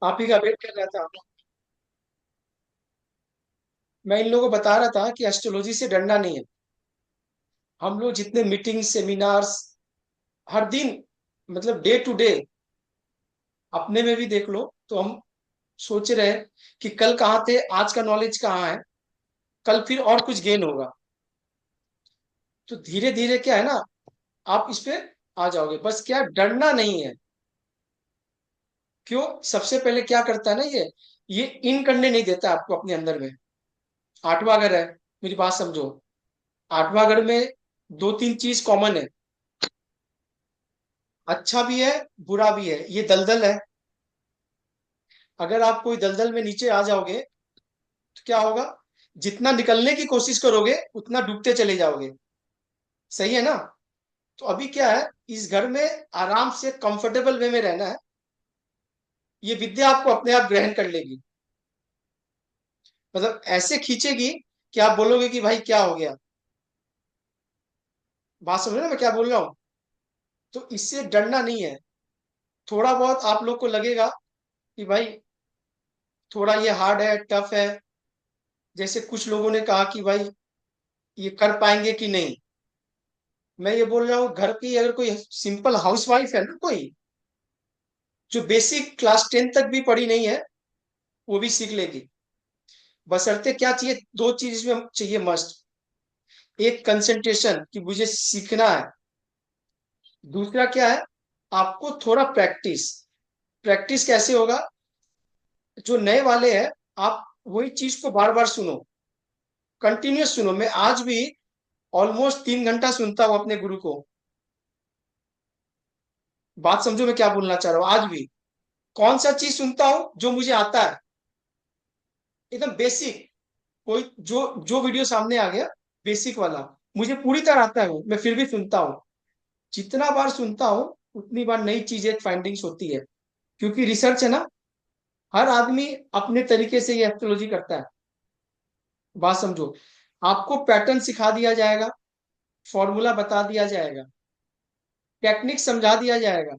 आप ही का वेट कर रहा था। मैं इन लोगों को बता रहा था कि एस्ट्रोलॉजी से डरना नहीं है। हम लोग जितने मीटिंग सेमिनार्स हर दिन, मतलब डे टू डे, अपने में भी देख लो तो हम सोच रहे हैं कि कल कहाँ थे, आज का नॉलेज कहाँ है, कल फिर और कुछ गेन होगा। तो धीरे धीरे क्या है ना, आप इस पे आ जाओगे। बस क्या डरना नहीं है। क्यों? सबसे पहले क्या करता है ना, ये इन करने नहीं देता आपको अपने अंदर में। आठवां घर है, मेरी बात समझो। आठवां घर में दो तीन चीज कॉमन है। अच्छा भी है, बुरा भी है, ये दलदल है। अगर आप कोई दलदल में नीचे आ जाओगे तो क्या होगा, जितना निकलने की कोशिश करोगे उतना डूबते चले जाओगे। सही है ना? तो अभी क्या है, इस घर में आराम से कंफर्टेबल वे में रहना है। ये विद्या आपको अपने आप ग्रहण कर लेगी। मतलब ऐसे खींचेगी कि आप बोलोगे कि भाई क्या हो गया। बात समझ रहे हो मैं क्या बोल रहा हूँ? तो इससे डरना नहीं है। थोड़ा बहुत आप लोग को लगेगा कि भाई थोड़ा ये हार्ड है, टफ है। जैसे कुछ लोगों ने कहा कि भाई ये कर पाएंगे कि नहीं। मैं ये बोल रहा हूँ, घर की अगर कोई सिंपल हाउसवाइफ है ना कोई, जो बेसिक क्लास 10 तक भी पढ़ी नहीं है, वो भी सीख लेगी। बशर्ते क्या चाहिए, दो चीज इसमें चाहिए मस्ट। एक कंसंट्रेशन कि मुझे सीखना है। दूसरा क्या है, आपको थोड़ा प्रैक्टिस। प्रैक्टिस कैसे होगा? जो नए वाले हैं, आप वही चीज को बार बार सुनो, कंटिन्यूस सुनो। मैं आज भी ऑलमोस्ट 3 घंटा सुनता हूँ अपने गुरु को। बात समझो मैं क्या बोलना चाह रहा हूँ। आज भी कौन सा चीज सुनता हूँ जो मुझे आता है, एकदम बेसिक। कोई जो जो वीडियो सामने आ गया, बेसिक वाला, मुझे पूरी तरह आता है वो, मैं फिर भी सुनता हूँ। जितना बार सुनता हूँ उतनी बार नई चीजें फाइंडिंग्स होती है। क्योंकि रिसर्च है ना, हर आदमी अपने तरीके से ये एस्ट्रोलॉजी करता है। बात समझो। आपको पैटर्न सिखा दिया जाएगा, फॉर्मूला बता दिया जाएगा, टेक्निक समझा दिया जाएगा।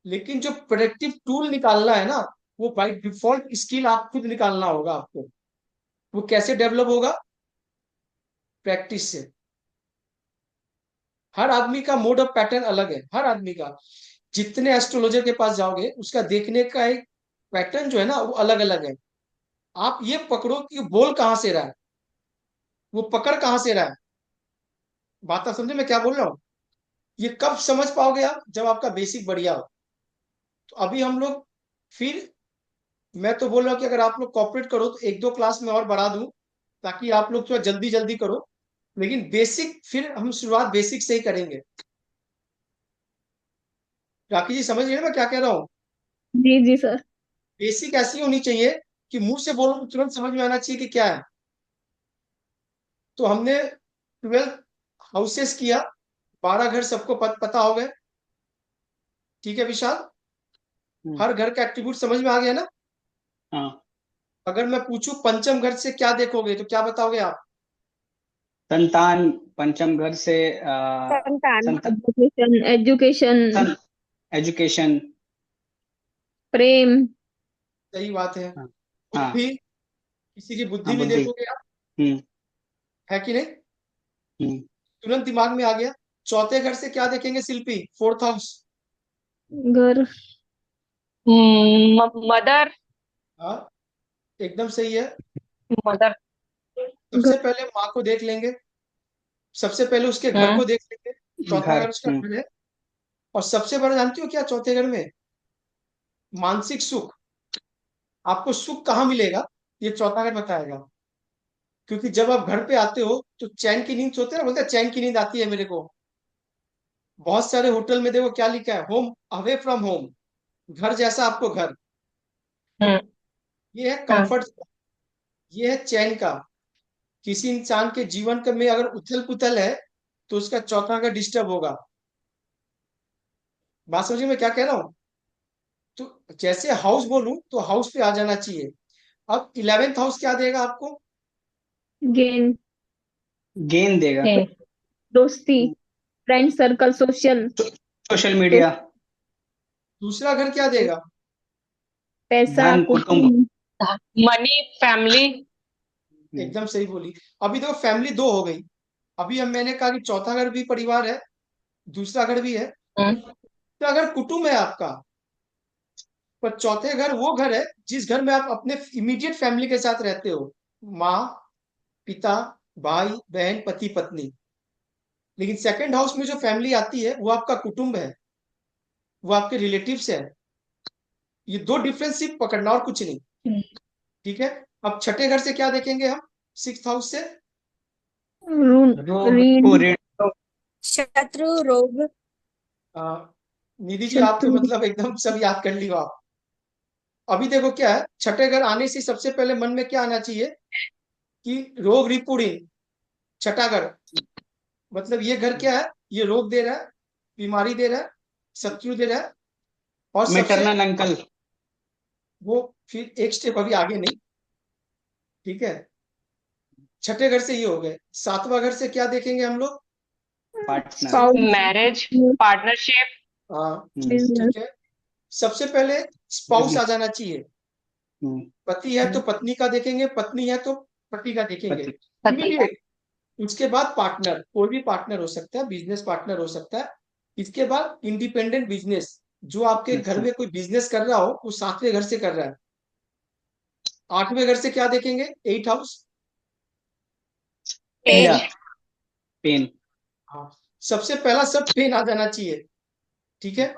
लेकिन जो प्रोडक्टिव टूल निकालना है ना, वो बाय डिफॉल्ट स्किल आप खुद निकालना होगा आपको। वो कैसे डेवलप होगा? प्रैक्टिस से। हर आदमी का मोड ऑफ पैटर्न अलग है, हर आदमी का। जितने एस्ट्रोलॉजर के पास जाओगे, उसका देखने का एक पैटर्न जो है ना, वो अलग अलग है। आप ये पकड़ो कि वो बोल कहाँ से रहा है, वो पकड़ कहाँ से रहा है। बात आप समझे मैं क्या बोल रहा हूँ? ये कब समझ पाओगे आप, जब आपका बेसिक बढ़िया हो। तो अभी हम लोग फिर, मैं तो बोल रहा हूँ कि अगर आप लोग कॉपरेट करो तो एक दो क्लास में और बढ़ा दूं, ताकि आप लोग थोड़ा जल्दी जल्दी करो। लेकिन बेसिक फिर हम शुरुआत बेसिक से ही करेंगे। राखी जी समझ रहे हैं मैं क्या कह रहा हूँ? जी जी सर। बेसिक ऐसी होनी चाहिए कि मुंह से बोलो तो तुरंत समझ में आना चाहिए कि क्या है। तो हमने 12 हाउसेस किया, 12 घर सबको पता हो गए। ठीक है विशाल? हम्म, हर घर का एट्रीब्यूट समझ में आ गया ना? हाँ। अगर मैं पूछूं पंचम घर से क्या देखोगे तो क्या बताओगे आप? संतान। पंचम घर से संतान। संत एजुकेशन एजुकेशन। सन एजुकेशन। प्रेम। सही बात है। हाँ। हाँ। बुद्धि, किसी की बुद्धि हाँ, भी बुद्धि। देखोगे आप। हम्म। है कि नहीं? हम्म। तुरंत दिमाग में आ गया। चौथे घर से क्या देखेंगे शिल्पी, फोर्थ हाउस? घर। मदर। हाँ, एकदम सही है। मदर। घर। सबसे पहले माँ को देख लेंगे, सबसे पहले उसके घर हम्म। को देख लेंगे। चौथा घर। घर उसका घर है। और सबसे बड़ा जानती हो क्या चौथे घर में? मानसिक सुख। आपको सुख कहाँ मिलेगा, ये चौथा घर बताएगा। क्योंकि जब आप घर पे आते हो तो चैन की नींद सोते हैं ना, बोलते हैं चैन की नींद आती है मेरे को। बहुत सारे होटल में देखो क्या लिखा है, होम अवे फ्रॉम होम। घर जैसा आपको घर। हम्म। ये है हाँ। कंफर्ट। ये है चैन का। किसी इंसान के जीवन में अगर उथल पुथल है, तो उसका चौथा का डिस्टर्ब होगा। बात समझिए मैं क्या कह रहा हूँ? तो जैसे हाउस बोलूं तो हाउस पे आ जाना चाहिए। अब 11th हाउस क्या देगा आपको? गेन। गेंद देगा। है। दोस्ती। Friend circle. Social. Social media. दूसरा घर क्या देगा? पैसा, धन, कुटुंब। कुटुंब, मनी, फैमिली। एकदम सही बोली। अभी देखो फैमिली दो हो गई। अभी हम मैंने कहा कि चौथा घर भी परिवार है, दूसरा घर भी है। तो अगर कुटुंब है आपका, पर चौथे घर वो घर है जिस घर में आप अपने इमीडिएट फैमिली के साथ रहते हो, माँ, पिता, भाई बहन, पति पत्नी। लेकिन सेकंड हाउस में जो फैमिली आती है वो आपका कुटुंब है, वो आपके रिलेटिव्स है। ये दो डिफरेंस सिर्फ पकड़ना और कुछ नहीं। ठीक है। अब छठे घर से क्या देखेंगे हम, सिक्स हाउस से? ऋण, रोग को ऋण, ऋण। शत्रु, रोग। आ, निधि जी आप तो शत्रु, मतलब एकदम सब याद कर लियो आप। अभी देखो क्या है, छठे घर आने से सबसे पहले मन में क्या आना चाहिए कि रोग रिपुड़ीन, छठा घर। मतलब ये घर क्या है, ये रोग दे रहा है, बीमारी दे रहा है, शत्रु दे रहा है। और सबसे मैटरनल अंकल। वो फिर एक स्टेप अभी आगे नहीं। ठीक है। छठे घर से ये हो गए। सातवां घर से क्या देखेंगे हम लोग? पार्टनर। Spouse, marriage, partnership. हाँ। बिजनेस, ठीक है। सबसे पहले स्पाउस आ बिजनेस। जाना चाहिए। पति है तो पत्नी का देखेंगे, पत्नी है तो पति का देखेंगे। पति। पति। इमीडिएट। उसके बाद पार्टनर, कोई भी पार्टनर हो सकता है, बिजनेस पार्टनर हो सकता है। इसके बाद इंडिपेंडेंट बिजनेस, जो आपके घर अच्छा। में कोई बिजनेस कर रहा हो वो सातवें घर से कर रहा है। आठवें घर से क्या देखेंगे, एट हाउस। पीड़ा, एज। पेन। हाँ। सबसे पहला सब पेन आ जाना चाहिए। ठीक है।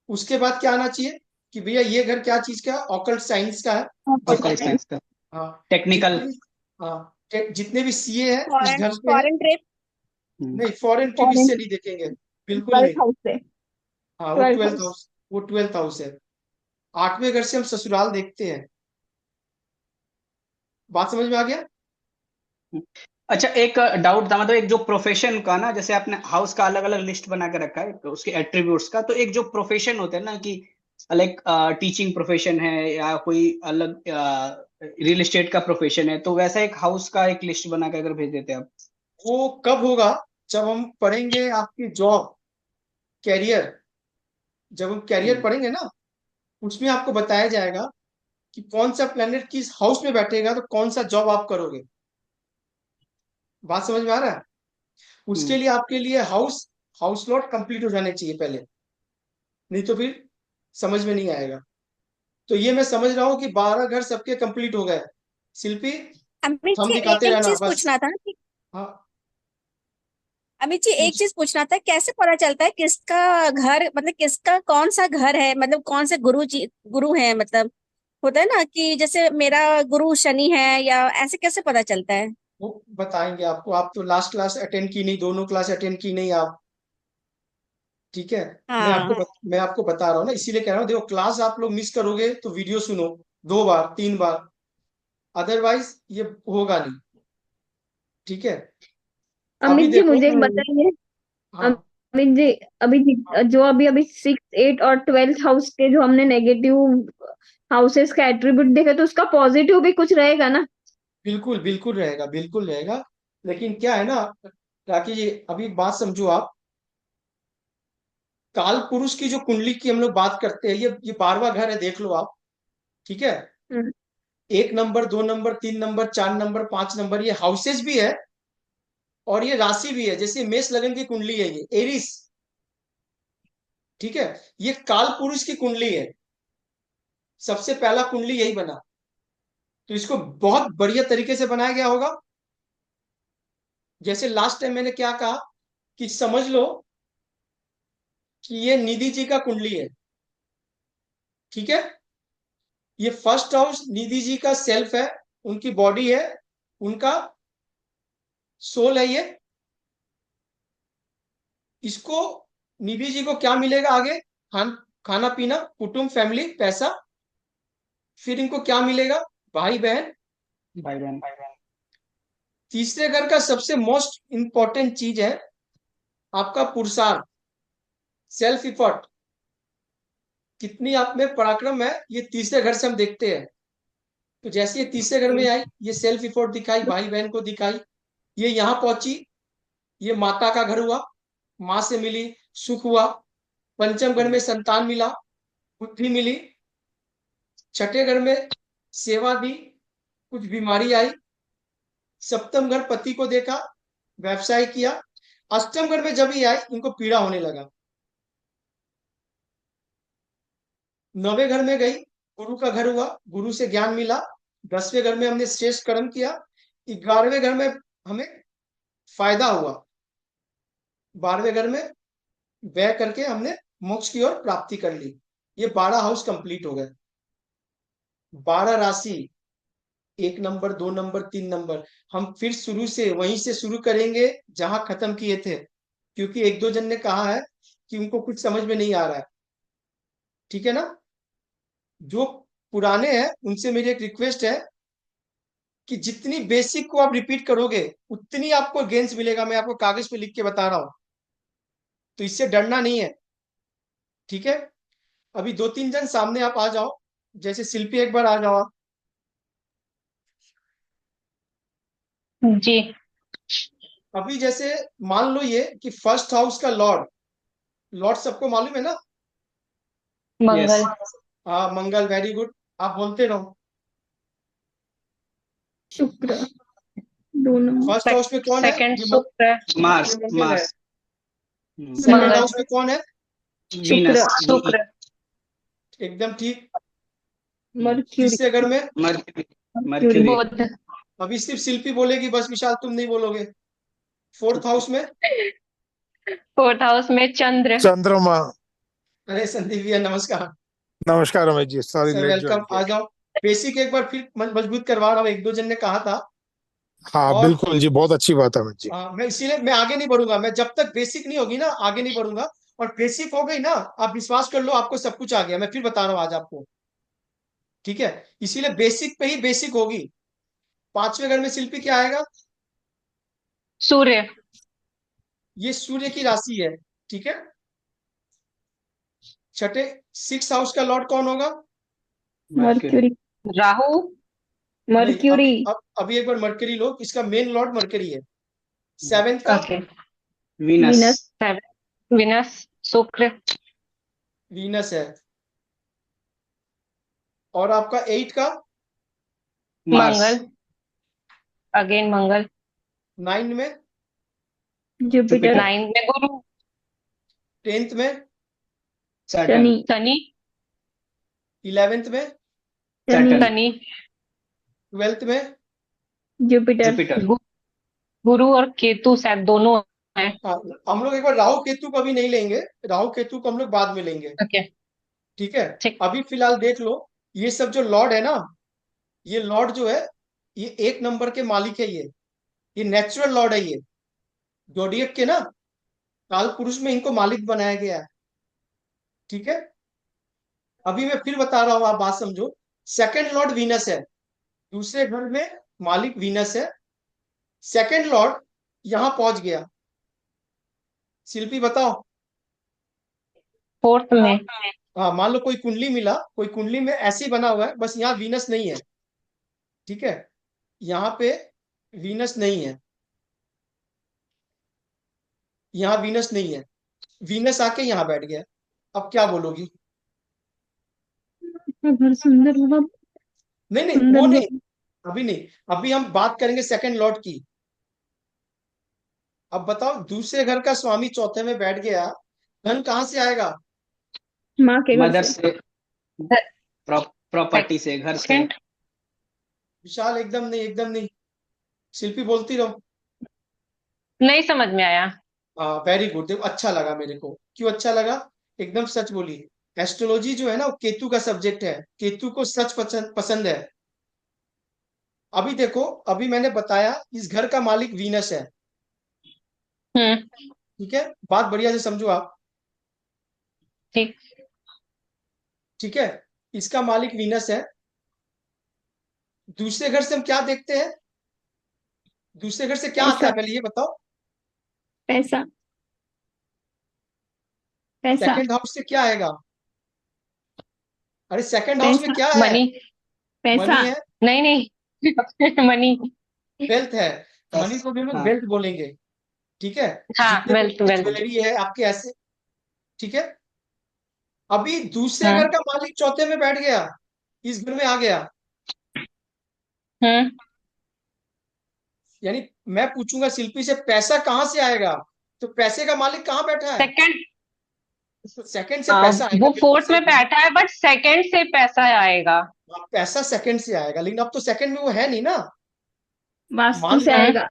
उसके बाद क्या आना चाहिए कि भैया ये घर क्या चीज का है, ऑकल्ट साइंस का है। ऑकल जितने भी, साइंस का। हाँ, टेक्निकल। जितने भी, हाँ, जितने भी सीए हैं इस फॉरेन घर पे है। Foreign trip. नहीं, फॉरेन ट्रिप फॉरेन, इससे नहीं देखेंगे, बिल्कुल नहीं। 12th हाउस से, हाँ, वो 12th ट्वेल्थ हाउस। हाउस, वो ट्वेल्थ हाउस है। आठवें घर से हम ससुराल देखते हैं। बात समझ में आ गया? अच्छा, एक डाउट था, मतलब एक जो प्रोफेशन का ना, जैसे आपने हाउस का अलग अलग लिस्ट बना के रखा है तो उसके एट्रीब्यूट्स का, तो एक जो प्रोफेशन होते हैं ना कि लाइक टीचिंग प्रोफेशन है या कोई अलग रियल एस्टेट का प्रोफेशन है, तो वैसा एक हाउस का एक लिस्ट बना के अगर भेज देते आप। वो कब होगा, जब हम पढ़ेंगे आपकी जॉब, कैरियर। जब हम कैरियर हम्म, पढ़ेंगे ना, उसमें आपको बताया जाएगा कि कौन सा प्लेनेट किस हाउस में बैठेगा तो कौन सा जॉब आप करोगे। बात समझ में आ रहा है? उसके हम्म। लिए आपके लिए हाउस हाउस लॉट कंप्लीट हो जाने चाहिए पहले, नहीं तो फिर समझ में नहीं आएगा। तो ये मैं समझ रहा हूँ कि 12 घर सबके कंप्लीट हो गए। शिल्पी, अमित हम जी दिखाते एक रहना चीज बस। पूछना था कि हाँ, अमित जी एक पूछ। चीज पूछना था, कैसे पता चलता है किसका घर, मतलब किसका कौन सा घर है, मतलब कौन से गुरु जी गुरु है, मतलब होता है ना कि जैसे मेरा गुरु शनि है, या ऐसे कैसे पता चलता है? वो बताएंगे आपको। आप तो लास्ट क्लास अटेंड की नहीं, दोनों क्लास अटेंड की नहीं आप। ठीक है। हाँ। मैं आपको बता रहा हूँ ना, इसीलिए कह रहा हूँ। देखो क्लास आप लोग मिस करोगे तो वीडियो सुनो 2 बार 3 बार, अदरवाइज ये होगा नहीं। ठीक है। अभी अमित जी देखो। मुझे एक बताइए, हाँ, अमित जी, अभी हाँ, जो अभी अभी 6, 8 और 12th हाउस के जो हमने नेगेटिव हाउसेस का एट्रीब्यूट देखा, तो उसका पॉजिटिव भी कुछ रहेगा ना? बिल्कुल बिल्कुल रहेगा, बिल्कुल रहेगा। लेकिन क्या है ना राखी जी, अभी एक बात समझो आप। काल पुरुष की जो कुंडली की हम लोग बात करते हैं, ये 12वां घर है, देख लो आप। ठीक है। हम्म, 1 number, 2 number, 3 number, 4 number, 5 number, ये हाउसेज भी है और ये राशि भी है। जैसे मेष लगन की कुंडली है, ये एरिस। ठीक है। ये काल पुरुष की कुंडली है, सबसे पहला कुंडली यही बना। तो इसको बहुत बढ़िया तरीके से बनाया गया होगा। जैसे लास्ट टाइम मैंने क्या कहा कि समझ लो कि ये निधि जी का कुंडली है। ठीक है। ये फर्स्ट हाउस निधि जी का सेल्फ है, उनकी बॉडी है, उनका सोल है ये। इसको, निधि जी को क्या मिलेगा आगे? खाना पीना, कुटुंब, फैमिली, पैसा। फिर इनको क्या मिलेगा? भाई बहन। भाई बहन। तीसरे घर का सबसे मोस्ट इंपॉर्टेंट चीज है आपका पुरुषार्थ, सेल्फ इफर्ट। कितनी आप में पराक्रम है, ये तीसरे घर से हम देखते हैं। तो जैसे ये तीसरे घर में आई, ये सेल्फ इफोर्ट दिखाई, भाई बहन को दिखाई, ये यहां पहुंची, ये माता का घर हुआ, माँ से मिली, सुख हुआ। पंचम घर में संतान मिला, बुद्धि मिली। छठे घर में सेवा दी, कुछ बीमारी आई। सप्तम घर पति को देखा, व्यवसाय किया। अष्टम घर में जब ही आई इनको पीड़ा होने लगा। नौवें घर में गई, गुरु का घर हुआ, गुरु से ज्ञान मिला। 10वें घर में हमने श्रेष्ठ कर्म किया। 11वें घर में हमें फायदा हुआ। 12वें घर में व्यय करके हमने मोक्ष की ओर प्राप्ति कर ली। ये 12 हाउस कंप्लीट हो गए। 12 राशि, 1 नंबर, 2 नंबर, 3 नंबर। हम फिर शुरू से वहीं से शुरू करेंगे जहां खत्म किए थे, क्योंकि एक दो जन ने कहा है कि उनको कुछ समझ में नहीं आ रहा है। ठीक है ना? जो पुराने हैं उनसे मेरी एक रिक्वेस्ट है कि जितनी बेसिक को आप रिपीट करोगे उतनी आपको गेंस मिलेगा। मैं आपको कागज पे लिख के बता रहा हूं, तो इससे डरना नहीं है। ठीक है? अभी 2-3 जन सामने आप आ जाओ, जैसे शिल्पी एक बार आ जाओ आप। जी। अभी जैसे मान लो ये कि फर्स्ट हाउस का लॉर्ड, लॉर्ड सबको मालूम है ना? मंगल। हाँ, मंगल, वेरी गुड। आप बोलते रहो। शुक्र 2 नंबर। फर्स्ट हाउस में कौन है? सेकंड ये शुक्र। मार्स ये मंगल है। मार्स सेकंड मंगल। हाउस में कौन है? वीनस शुक्र। एकदम ठीक। मर्क्यूरी। तीसरे घर में? Mercury mercury. मर्क्यूरी बुध। अभी सिर्फ शिल्पी बोलेगी बस, विशाल तुम नहीं बोलोगे। फोर्थ हाउस में? फोर्थ हाउस में चंद्र। चंद्रमा। अरे संदीप भैया नमस्कार। नमस्कार Ramesh ji, sorry sir late join welcome, किया। आ जाओ। बेसिक एक बार फिर मजबूत करवा रहा हूँ, एक दो जन ने कहा था। हाँ और बिल्कुल जी, बहुत अच्छी बात है रमेश जी। मैं इसीलिए मैं आगे नहीं बढ़ूंगा। मैं जब तक बेसिक नहीं होगी ना आगे नहीं बढ़ूंगा। और बेसिक हो गई ना, आप विश्वास कर लो आपको सब कुछ आ गया। मैं फिर बता रहा हूँ आज आपको। ठीक है? इसीलिए बेसिक पे ही बेसिक होगी। 5वें घर में शिल्पी क्या आएगा? सूर्य। ये सूर्य की राशि है। ठीक है? छठे 6 हाउस का लॉर्ड कौन होगा? मर्क्यूरी। राहु। नहीं, मर्क्यूरी। अभी एक बार मरकरी लो, इसका मेन लॉर्ड मरकरी है। 7th का? Okay. Venus Venus. Seven. Venus. शुक्र। वीनस है। और आपका 8 का? मार्स मंगल। अगेन मंगल। 9 में? जुपिटर। जुपिटर 9 में गुरु। 10th में? सैटर्न शनि। शनि। 11th में? शनि। सैटर्न शनि। 12th में? जुपिटर। जुपिटर गु- गुरु और केतु शायद दोनों हैं। हाँ, हम लोग एक बार राहु केतु को अभी नहीं लेंगे। राहु केतु को हम लोग बाद में लेंगे। ओके। ठीक है? ठीक। अभी फिलहाल देख लो, ये सब जो लॉर्ड है ना, ये लॉर्ड जो है, ये 1 नंबर के मालिक है। ये नेचुरल लॉर्ड है। ये जोडियक के ना काल पुरुष में इनको मालिक बनाया गया है। ठीक है? अभी मैं फिर बता रहा हूं, आप बात समझो। सेकंड लॉर्ड वीनस है, दूसरे घर में मालिक वीनस है। सेकंड लॉर्ड यहां पहुंच गया। शिल्पी बताओ। फोर्थ में। हाँ, मान लो कोई कुंडली मिला, कोई कुंडली में ऐसे ही बना हुआ है, बस यहाँ वीनस नहीं है। ठीक है? यहाँ पे वीनस नहीं है, यहाँ वीनस नहीं है। वीनस आके यहाँ बैठ गया। अब क्या बोलोगी? इतना घर सुंदर होगा। नहीं नहीं, वो सुंदर नहीं, घर। अभी नहीं। अभी हम बात करेंगे सेकंड लॉर्ड की। अब बताओ, दूसरे घर का स्वामी चौथे में बैठ गया, धन कहाँ से आएगा? माँ के घर मदर से। से प्रॉपर्टी से, घर से। सेकंड। विशाल एकदम नहीं, एकदम नहीं। शिल्पी बोलती रहो। नहीं समझ में आया। हाँ, वेरी गुड। देखो अच्छा लगा मेरे को। क्यों अच्छा लगा? एकदम सच बोली। एस्ट्रोलॉजी जो है ना, वो केतु का सब्जेक्ट है। केतु को सच पसंद पसंद है। अभी देखो, अभी मैंने बताया इस घर का मालिक वीनस है। हम्म। ठीक है? बात बढ़िया से समझो आप। ठीक। ठीक है? इसका मालिक वीनस है। दूसरे घर से हम क्या देखते हैं? दूसरे घर से क्या आता पैसा। है पहले ये बताओ। पैसा। पैसा। सेकंड हाउस से क्या आएगा? अरे सेकंड हाउस में पैसा। क्या है? मनी। पैसा। मनी है, नहीं नहीं मनी। वेल्थ है। मनी को भी हम लोग हाँ वेल्थ बोलेंगे। ठीक है? हाँ, जितने वेल्थ भी वेल्थ। ज्वेलरी है आपके ऐसे। ठीक है? अभी दूसरे घर हम्म। का मालिक चौथे में बैठ गया, इस घर में आ गया, हम्म। यानी मैं पूछूंगा शिल्पी से पैसा कहाँ से आएगा, तो पैसे का मालिक कहाँ बैठा है? सेकंड, तो सेकंड से पैसा आएगा, वो बिल्कुल फोर्थ सही में बोले। बैठा है बट सेकंड से पैसा आएगा। हाँ, पैसा सेकंड से आएगा, लेकिन अब तो सेकंड में वो है नहीं ना। वास्तु मान से लो हम्म। आएगा।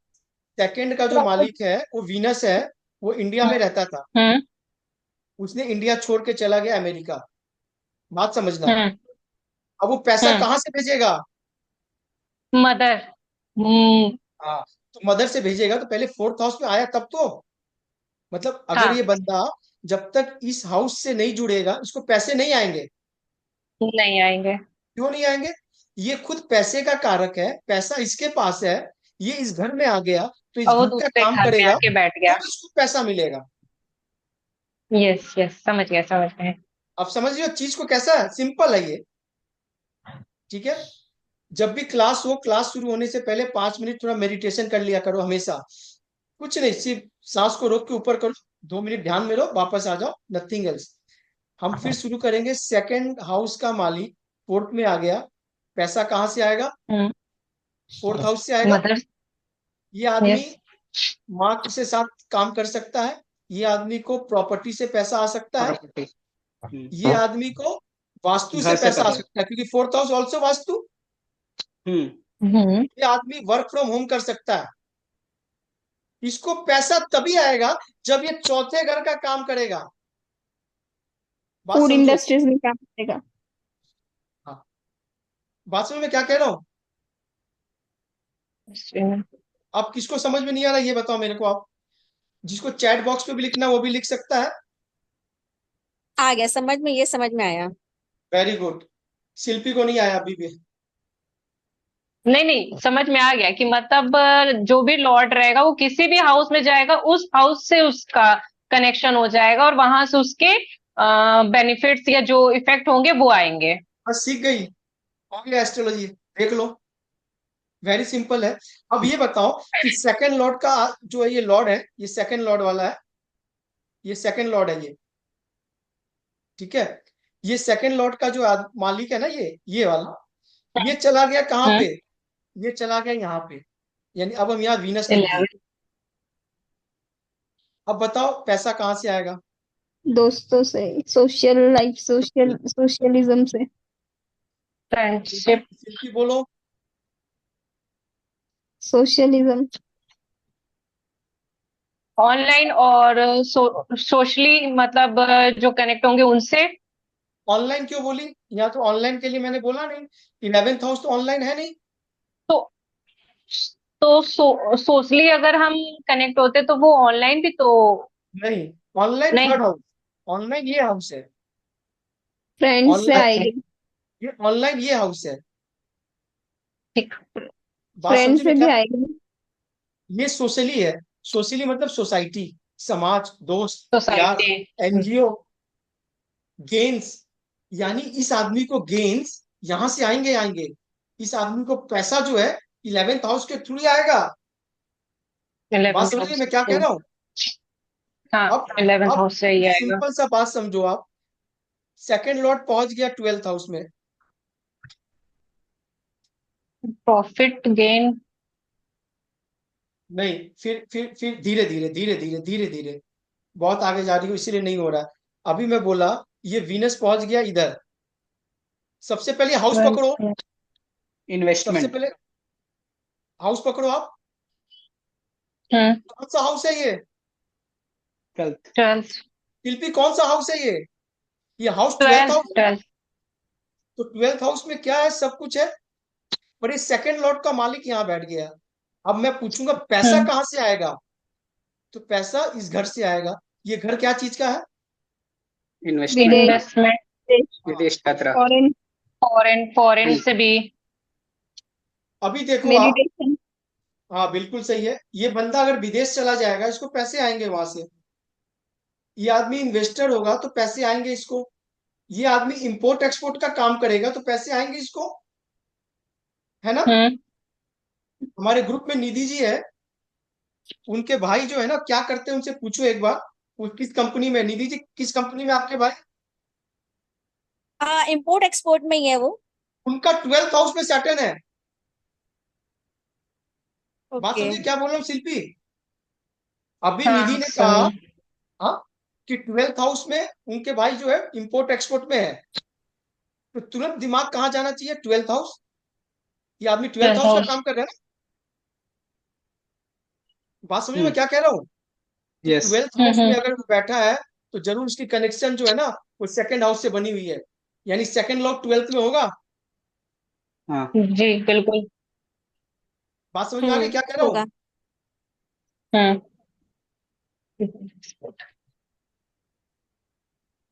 सेकंड का जो मालिक है वो वीनस है, वो इंडिया में रहता था, हम्म। उसने इंडिया छोड़ के चला गया अमेरिका। बात समझना। हम्म। अब वो पैसा हम्म। कहाँ से भेजेगा? मदर। हम्म। हाँ, तो मदर से भेजेगा, तो पहले फोर्थ हाउस में आया तब तो। मतलब अगर ये हाँ, बंदा जब तक इस हाउस से नहीं जुड़ेगा, इसको पैसे नहीं आएंगे। नहीं आएंगे। क्यों नहीं आएंगे? ये खुद पैसे का कारक है, पैसा इसके पास है, ये इस घर में आ गया, तो इस और वो घर का दूसरे काम घर में करेगा, आके बैठ तो गया। इसको पैसा मिलेगा। यस यस, समझ गया समझ गए। आप समझ रहे हो चीज को कैसा है? सिंपल है ये। ठीक है। जब भी क्लास हो, क्लास शुरू होने से पहले 5 मिनट थोड़ा मेडिटेशन कर लिया करो हमेशा। कुछ नहीं, सिर्फ सांस को रोक के ऊपर करो, 2 मिनट ध्यान में रहो, वापस आ जाओ, नथिंग एल्स। हम फिर शुरू करेंगे। सेकंड हाउस का मालिक फोर्थ में आ गया, पैसा कहाँ से आएगा? हम्म। फोर्थ हाउस से आएगा। मदर। ये आदमी यस। माँ के साथ काम कर सकता है, ये आदमी को प्रॉपर्टी से पैसा आ सकता है, प्रॉपर्टी। ये आदमी को वास्तु से घर से पैसा आ पैसा। सकता है, क्योंकि फोर्थ हाउस ऑल्सो वास्तु। हम्म। हम्म। ये आदमी वर्क फ्रॉम होम कर सकता है। इसको पैसा तभी आएगा जब ये चौथे घर का काम करेगा। बात फूड समझो। इंडस्ट्रीज में काम करेगा। हाँ, बात समझ में क्या कह रहा हूँ? आप किसको समझ में नहीं आ रहा ये बताओ मेरे को आप। जिसको चैट बॉक्स पे भी लिखना है वो भी लिख सकता है। आ गया समझ में, ये समझ में आया। Very good. शिल्पी को नहीं आया अभी भी? नहीं नहीं, समझ में आ गया कि मतलब जो भी लॉर्ड रहेगा वो किसी भी हाउस में जाएगा, उस हाउस से उसका कनेक्शन हो जाएगा और वहां से उसके बेनिफिट्स या जो इफेक्ट होंगे वो आएंगे। बस सीख गई, हो गया एस्ट्रोलॉजी, देख लो। वेरी सिंपल है। अब ये बताओ कि सेकंड लॉर्ड का जो है, ये लॉर्ड है, ये सेकंड लॉर्ड वाला है, ये सेकंड लॉर्ड है ये। ठीक है। ये सेकंड लॉर्ड का जो मालिक है ना, ये वाला, ये चला गया कहाँ हम्म। पे? ये चला गया यहाँ पे, यानी अब हम यहाँ वीनस लिख दिए। 11। अब बताओ पैसा कहाँ से आएगा? दोस्तों से, सोशल लाइफ, सोशलिज्म से। शिल्पी फ्रेंडशिप। शिल्पी बोलो। सोशलिज्म। ऑनलाइन और सोशली, मतलब जो कनेक्ट होंगे उनसे। ऑनलाइन क्यों बोली? यहाँ तो ऑनलाइन के लिए मैंने बोला नहीं, 11th हाउस तो ऑनलाइन है नहीं। तो सोशली अगर हम कनेक्ट होते तो वो ऑनलाइन भी तो। नहीं, ऑनलाइन नहीं। थर्ड हाउस, ऑनलाइन ये हाउस है। फ्रेंड्स से ऑनलाइन, ओके। आएगी। ये ऑनलाइन ये हाउस है। ठीक। बात फ्रेंड समझे से में भी क्या? आएगी। ये सोशली है। सोशली मतलब सोसाइटी, समाज, दोस्त, यार, सोसाइटी। NGO, gains. यानी इस आदमी को गेन्स यहां से आएंगे आएंगे। इस आदमी को पैसा जो है 11th हाउस के थ्रू ही आएगा। बात 11th समझिए हाउस। मैं क्या कह रहा हूँ? हाँ, अब 11th अब हाउस से ही आएगा। सिंपल सा बात समझो आप। सेकंड लॉर्ड पहुंच गया 12th हाउस में। Profit gain. नहीं, फिर धीरे धीरे धीरे धीरे धीरे धीरे, बहुत आगे जा रही हो इसीलिए नहीं हो रहा। अभी मैं बोला ये वीनस पहुंच गया इधर। सबसे पहले हाउस पकड़ो, सबसे इन्वेस्टमेंट। पहले हाउस पकड़ो आप। हम्म। कौन सा हाउस है ये? वेल्थ। 12th। शिल्पी कौन सा हाउस है ये हाउस 12th 12th। हाउस है। 12th। तो 12th हाउस में क्या है? सब कुछ है। पर ये सेकंड लॉर्ड का मालिक यहाँ बैठ गया। अब मैं पूछूंगा पैसा हम्म। कहाँ से आएगा? तो पैसा इस घर से आएगा। ये घर क्या चीज का है? इन्वेस्टमेंट। विदेश। इन्वेस्टमेंट। हाँ, विदेश यात्रा। फॉरेन। फॉरेन फॉरेन से भी। अभी देखो आप। मेडिटेशन। हाँ बिल्कुल सही है। ये बंदा अगर विदेश चला जाएगा, इसको पैसे आएंगे वहां से। ये आदमी इन्वेस्टर होगा तो पैसे आएंगे इसको। ये आदमी इंपोर्ट एक्सपोर्ट का काम करेगा तो पैसे आएंगे इसको, है ना? हम्म। हमारे ग्रुप में निधि जी है, उनके भाई जो है ना क्या करते हैं उनसे पूछो एक बार। वो किस कंपनी में? निधि जी किस कंपनी में आपके भाई? हाँ, इम्पोर्ट एक्सपोर्ट में ही है वो। उनका 12th हाउस में सैटर्न है। बात ओके। समझे क्या बोल रहा हूँ शिल्पी? अभी निधि हाँ ने कहा, समझ। हाँ, कि 12th हाउस में उनके भाई जो है इंपोर्ट एक्सपोर्ट में है, तो तुरंत दिमाग कहाँ जाना चाहिए? 12th house. ये आदमी 12th ट्वेल्थ हाउस का हाउस। काम कर रहा है ना। बात समझे मैं हम्म। क्या कह रहा हूँ? तो यस। 12th हाउस में हम्म। अगर वो बैठा है तो जरूर उसकी कनेक्शन जो है ना वो सेकंड हाउस से बनी हुई है, यानी सेकंड लॉर्ड 12th में होगा। हाँ। जी बिल्कुल। बात समझ में आ गई क्या कह रहा हूँ? होगा। हम्म।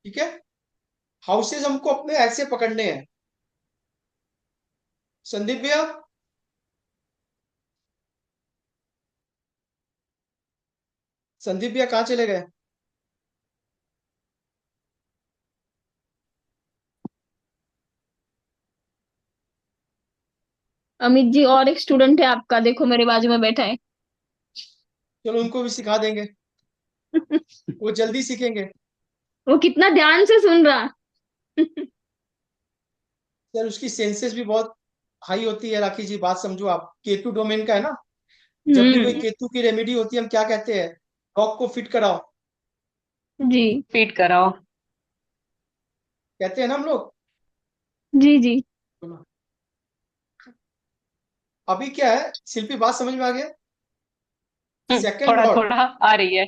ठीक है, हाउसेज हमको अपने ऐसे पकड़ने हैं। संदीप भैया, संदीप भैया कहाँ चले गए? अमित जी, और एक स्टूडेंट है आपका, देखो मेरे बाजू में बैठा है। चलो उनको भी सिखा देंगे, वो जल्दी सीखेंगे। वो कितना ध्यान से सुन रहा। सर उसकी सेंसेस भी बहुत हाई होती है राखी जी। बात समझो, आप केतु डोमेन का है ना, जब भी कोई हम्म। केतु की रेमेडी होती है हम क्या कहते हैं? डॉग को फिट कराओ, जी। फीड कराओ। कहते हैं ना हम लोग। जी जी। अभी क्या है शिल्पी, बात समझ में आ गया? सेकंड थोड़ा लॉर्ड, थोड़ा आ रही है।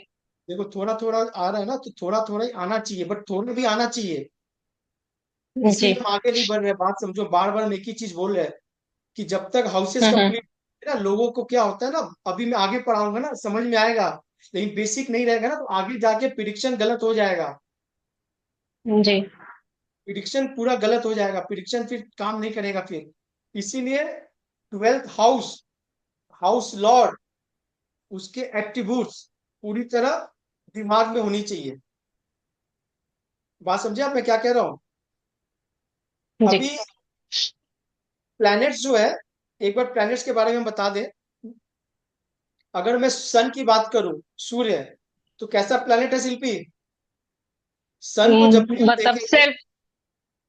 देखो थोड़ा थोड़ा आ रहा है ना, तो थोड़ा थोड़ा ही आना चाहिए, बट थोड़ा भी आना चाहिए। जी। इसीलिए हम आगे नहीं बढ़ रहे। बात समझो, बार बार हम एक ही चीज बोल रहे हैं कि जब तक हाउसेस हम्म। कंप्लीट ना, लोगों को क्या होता है ना, अभी मैं आगे पढ़ाऊंगा ना समझ में आएगा, लेकिन बेसिक नहीं रहेगा ना तो आगे जाके प्रिडिक्शन गलत हो जाएगा। जी। प्रिडिक्शन पूरा गलत हो जाएगा, प्रिडिक्शन फिर काम नहीं करेगा फिर। इसीलिए 12th हाउस, हाउस लॉर्ड, उसके एट्रीब्यूट्स पूरी तरह दिमाग में होनी चाहिए। बात समझे आप मैं क्या कह रहा हूं? जी। अभी प्लैनेट्स जो है, एक बार प्लैनेट्स के बारे में बता दें। अगर मैं सन की बात करूं, सूर्य, तो कैसा प्लैनेट है शिल्पी? सन को जब भी हम मतलब देखेंगे, सेल्फ।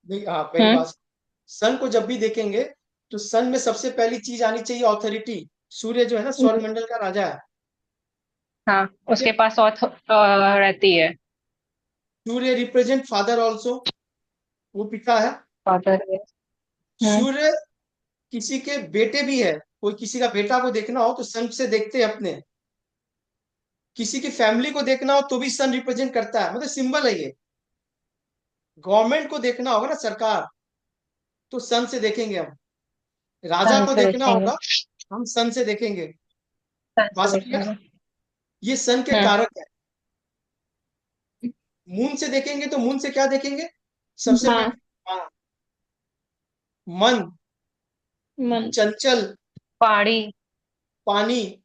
नहीं, हाँ पहली हम्म। बात, सन को जब भी देखेंगे तो सन में सबसे पहली चीज आनी चाहिए ऑथोरिटी। सूर्य जो है ना सौरमंडल का राजा है। हाँ ठीक है, उसके पास ऑथ रहती है। सूर्य रिप्रेजेंट फादर ऑल्सो, वो पिता है। फादर है। हम्म। सूर्य किसी के बेटे भी है, कोई किसी का बेटा को देखना हो तो सन से देखते हैं अपने। किसी की फैमिली को देखना हो तो भी सन रिप्रेजेंट करता है, मतलब सिंबल है ये। गवर्नमेंट को देखना होगा ना, सरकार, तो सन से देखेंगे हम। राजा सन को से देखना देखेंगे। होगा, हम सन से देखेंगे। सन बात से समझिए ना, देखेंगे। ये सन के हम्म। कारक है। मून से देखेंगे तो मून से क्या देखेंगे? सबसे हाँ। पहले हाँ, मन, मन। चंचल, पहाड़ी। पानी,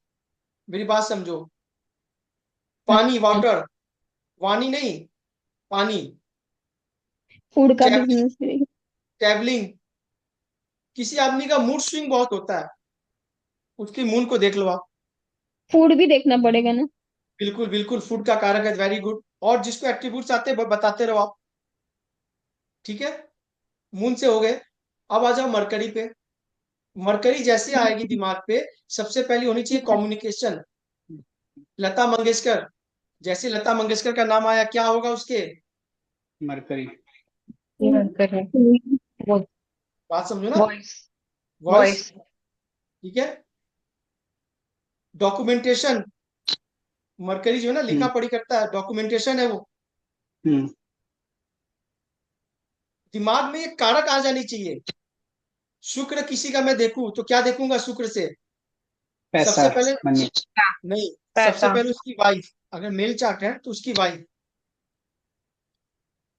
मेरी बात समझो, पानी, हम्म। वाटर, वाणी नहीं, पानी, फूड का ट्रैवलिंग, बिजनेस करेगी। ट्रैवलिंग। किसी आदमी का मूड स्विंग बहुत होता है, उसकी मून को देख लो आप। फूड भी देखना पड़ेगा ना। बिल्कुल बिल्कुल, फूड का कारक है, वेरी गुड। और जिसको एट्रीब्यूट्स आते हैं बताते रहो आप। ठीक है, मून से हो गए। अब आ जाओ मरकरी पे। मरकरी जैसे आएगी दिमाग पे, सबसे पहले होनी चाहिए कम्युनिकेशन। लता मंगेशकर, जैसे लता मंगेशकर का नाम आया क्या होगा उसके? मरकरी। करें। वो बात समझो ना, वॉइस। वॉइस। वॉइस। ठीक है, डॉक्यूमेंटेशन, मरकरी जो है ना लिखा हम्म। पढ़ी करता है, डॉक्यूमेंटेशन है वो। हम्म। दिमाग में एक कारक आ जानी चाहिए। शुक्र किसी का मैं देखूं तो क्या देखूंगा शुक्र से? पैसा। सबसे पहले, मनी। नहीं, सबसे पैसा। पहले उसकी वाइफ। अगर मेल चार्ट है तो उसकी वाइफ।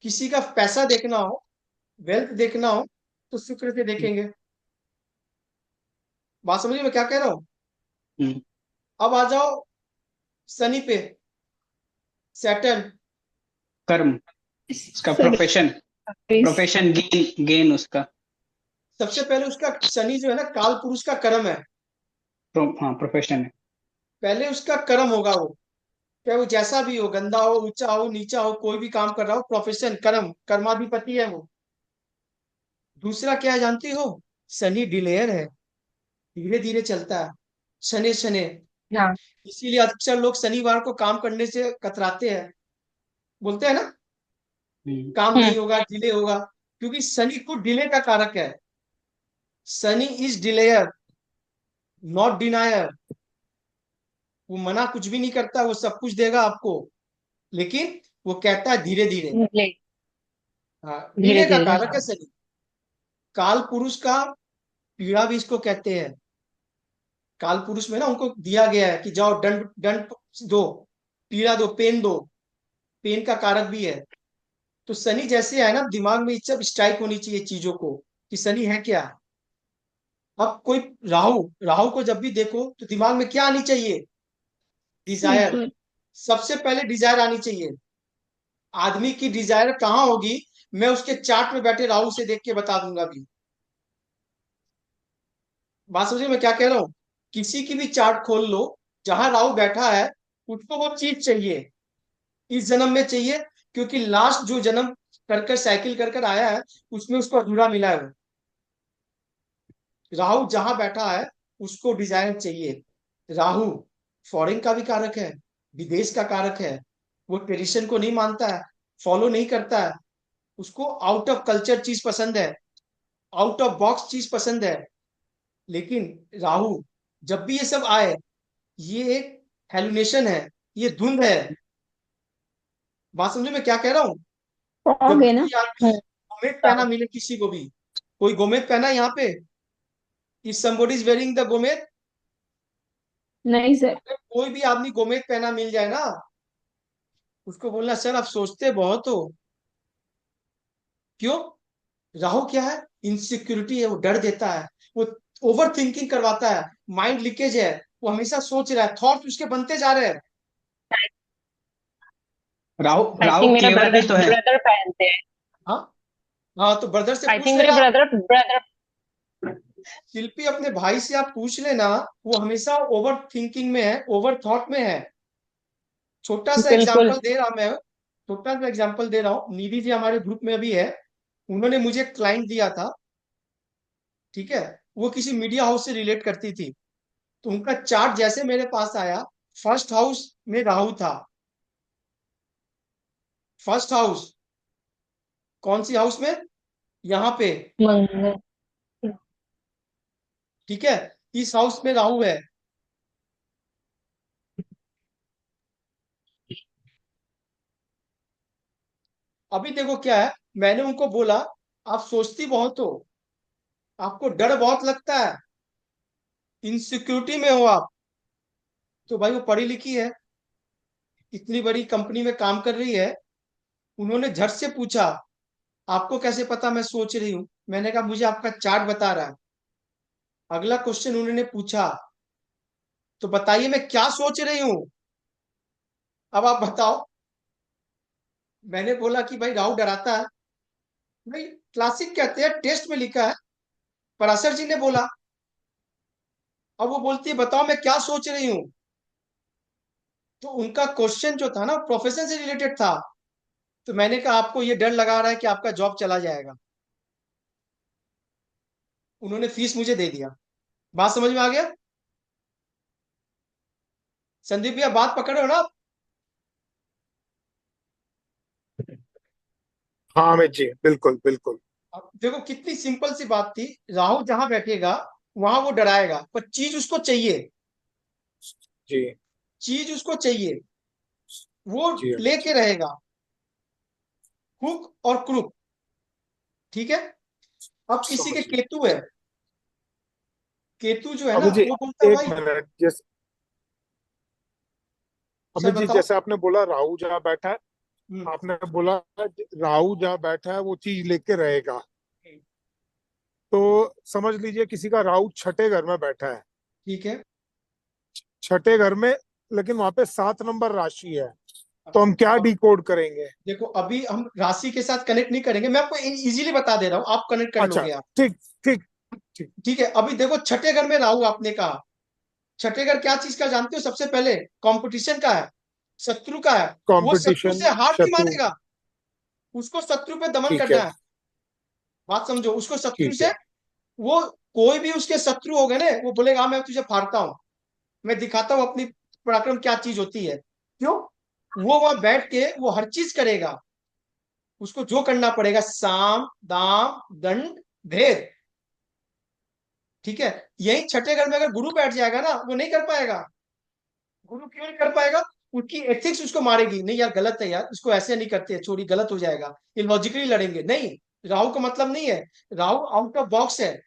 किसी का पैसा देखना हो, वेल्थ देखना हो, तो शुक्र से देखेंगे। बात समझिए मैं क्या कह रहा हूं? हम्म। अब आ जाओ शनि पे, सैटर्न। कर्म। उसका प्रोफेशन। प्रोफेशन गेन गेन उसका। सबसे पहले उसका शनि जो है ना काल पुरुष का कर्म है। हाँ प्रोफेशन है। पहले उसका कर्म होगा वो, चाहे वो जैसा भी हो, गंदा हो, ऊंचा हो, नीचा हो, कोई भी काम कर रहा हो, प्रोफेशन, कर्म, कर्माधिपति है वो। दूसरा क्या है जानती हो? शनि डिलेयर है, धीरे धीरे चलता है, शनि शनि। हाँ। इसीलिए अक्सर लोग शनिवार को काम करने से कतराते हैं, बोलते हैं ना काम हम्म। नहीं होगा, डिले होगा, क्योंकि शनि खुद डिले का कारक है। Shani is डिलेयर, not डिनायर। वो मना कुछ भी नहीं करता, वो सब कुछ देगा आपको, लेकिन वो कहता है धीरे धीरे। ले। हाँ, धीरे डिले का धीरे। कारक है शनि। काल पुरुष का पीड़ा भी इसको कहते हैं। काल पुरुष में ना उनको दिया गया है कि जाओ दंड दंड दो, पीड़ा दो, पेन दो, पेन का कारक भी है। तो शनि जैसे है ना, दिमाग में सब स्ट्राइक होनी चाहिए चीजों को कि शनि है क्या। अब कोई राहु, राहु को जब भी देखो तो दिमाग में क्या आनी चाहिए? डिजायर। बिल्कुल। सबसे पहले डिजायर आनी चाहिए। आदमी की डिजायर कहाँ होगी, मैं उसके चार्ट में बैठे राहु से देख के बता दूंगा भी। बात समझे मैं क्या कह रहा हूँ? किसी की भी चार्ट खोल लो, जहां राहु बैठा है उसको वो चीज चाहिए, इस जन्म में चाहिए, क्योंकि लास्ट जो जन्म कर कर साइकिल कर कर आया है उसमें उसको अधूरा मिला है। वो राहु जहां बैठा है उसको डिजायर चाहिए। राहु फॉरेन का भी कारक है, विदेश का कारक है। वो ट्रेडिशन को नहीं मानता है, फॉलो नहीं करता है, उसको आउट ऑफ कल्चर चीज पसंद है, आउट ऑफ बॉक्स चीज पसंद है। लेकिन राहु जब भी ये सब आए, ये एक हेलुनेशन है, ये धुंध है। बात समझे मैं क्या कह रहा हूँ? जब फॉग भी है ना। कोई आदमी गोमेद पहना मिले किसी को भी, कोई गोमेद पहना है यहाँ पे? Is somebody is wearing the gomed? नहीं सर। अगर कोई भी आदमी गोमेद पहना मिल जाए ना, उसको बोलना सर आप सोचते बहुत हो। क्यों? राहु क्या है? इनसिक्योरिटी है, वो डर देता है, वो ओवर थिंकिंग करवाता है, माइंड लीकेज है, वो हमेशा सोच रहा है, थॉट उसके बनते जा रहे हैं। राहु आई राहु थिंक मेरा क्लेवर भी ब्रदर तो है। ब्रदर पहनते हैं। हाँ, हाँ तो ब्रदर से आई पूछ थिंक मेरे लेना। Brother brother. शिल्पी अपने भाई से आप पूछ लेना, वो हमेशा ओवर थिंकिंग में है, ओवर थॉट में है। छोटा सा बिल्कुल। एग्जांपल दे रहा मैं, छोटा सा एग्जांपल दे रहा हूँ। निधि जी हमारे ग्रुप में अभी है, उन्होंने मुझे क्लाइंट दिया था, ठीक है? वो किसी मीडिया हाउस से रिलेट करती थी। तो उनका चार्ट जैसे मेरे पास आया, फर्स्ट हाउस में राहु था। फर्स्ट हाउस कौन सी हाउस में? यहाँ पे, मंगल। ठीक है, इस हाउस में राहु है। अभी देखो क्या है, मैंने उनको बोला आप सोचती बहुत हो, आपको डर बहुत लगता है, इनसिक्योरिटी में हो आप। तो भाई वो पढ़ी लिखी है, इतनी बड़ी कंपनी में काम कर रही है। उन्होंने झट से पूछा आपको कैसे पता मैं सोच रही हूँ? मैंने कहा मुझे आपका चार्ट बता रहा है। अगला क्वेश्चन उन्होंने पूछा, तो बताइए मैं क्या सोच रही हूँ, अब आप बताओ। मैंने बोला कि भाई राहु डराता है। भाई क्लासिक कहते हैं, टेस्ट में लिखा है, पराशर जी ने बोला। अब वो बोलती है बताओ मैं क्या सोच रही हूँ। तो उनका क्वेश्चन जो था ना प्रोफेशन से रिलेटेड था। तो मैंने कहा आपको ये डर लगा रहा है कि आपका जॉब चला जाएगा। उन्होंने फीस मुझे दे दिया। बात समझ में आ गया? संदीप भैया बात पकड़े हो ना आप? हाँ अमित जी, बिल्कुल बिल्कुल। अब देखो कितनी सिंपल सी बात थी। राहु जहां बैठेगा वहां वो डराएगा, पर चीज उसको चाहिए, जी। चीज उसको चाहिए, वो जी अमित जी। लेके रहेगा, हुक और क्रुक, ठीक है? अब किसी के समझ गया। केतु है, केतु जो है ना अमित जी, वो बोलता है एक भाई। मिनट, जैसे सर अमित जी बताओ। जैसे आपने बोला राहु जहाँ बैठा है, हम्म, आपने बोला राहु जहाँ बैठा है वो चीज लेके रहेगा। तो समझ लीजिए किसी का राहु छठे घर में बैठा है, ठीक है। छठे घर में, लेकिन वहां पे 7 नंबर राशि है। तो हम क्या अब डिकोड करेंगे? देखो अभी हम राशि के साथ कनेक्ट नहीं करेंगे, मैं आपको इजीली बता दे रहा हूँ, आप कनेक्ट कर अच्छा, लोगे आप। ठीक ठीक ठीक। ठीक है, अभी देखो छठे घर में राहु आपने कहा, छठे घर क्या चीज का जानते हो? सबसे पहले कंपटीशन का है, शत्रु का है। वो शत्रु कंपटीशन, से हार नहीं शत्रु। मानेगा, उसको शत्रु पे दमन ठीक करना है। है। बात समझो, उसको शत्रु ठीक से, है। वो कोई भी उसके शत्रु हो गए ना, वो बोलेगा हाँ, मैं तुझे फाड़ता हूँ, मैं दिखाता हूँ अपनी पराक्रम क्या चीज होती है। क्यों? वो वहां बैठ के वो हर चीज करेगा, उसको जो करना पड़ेगा, साम दाम दंड भेद। ठीक है? यही छठे घर में अगर गुरु बैठ जाएगा ना, वो नहीं कर पाएगा। गुरु क्यों नहीं कर पाएगा? उसकी एथिक्स उसको मारेगी, नहीं यार गलत है यार, इसको ऐसे नहीं करते, चोरी गलत हो जाएगा, ये लॉजिकली लड़ेंगे नहीं। राहु का मतलब नहीं है, राहु आउट ऑफ बॉक्स है।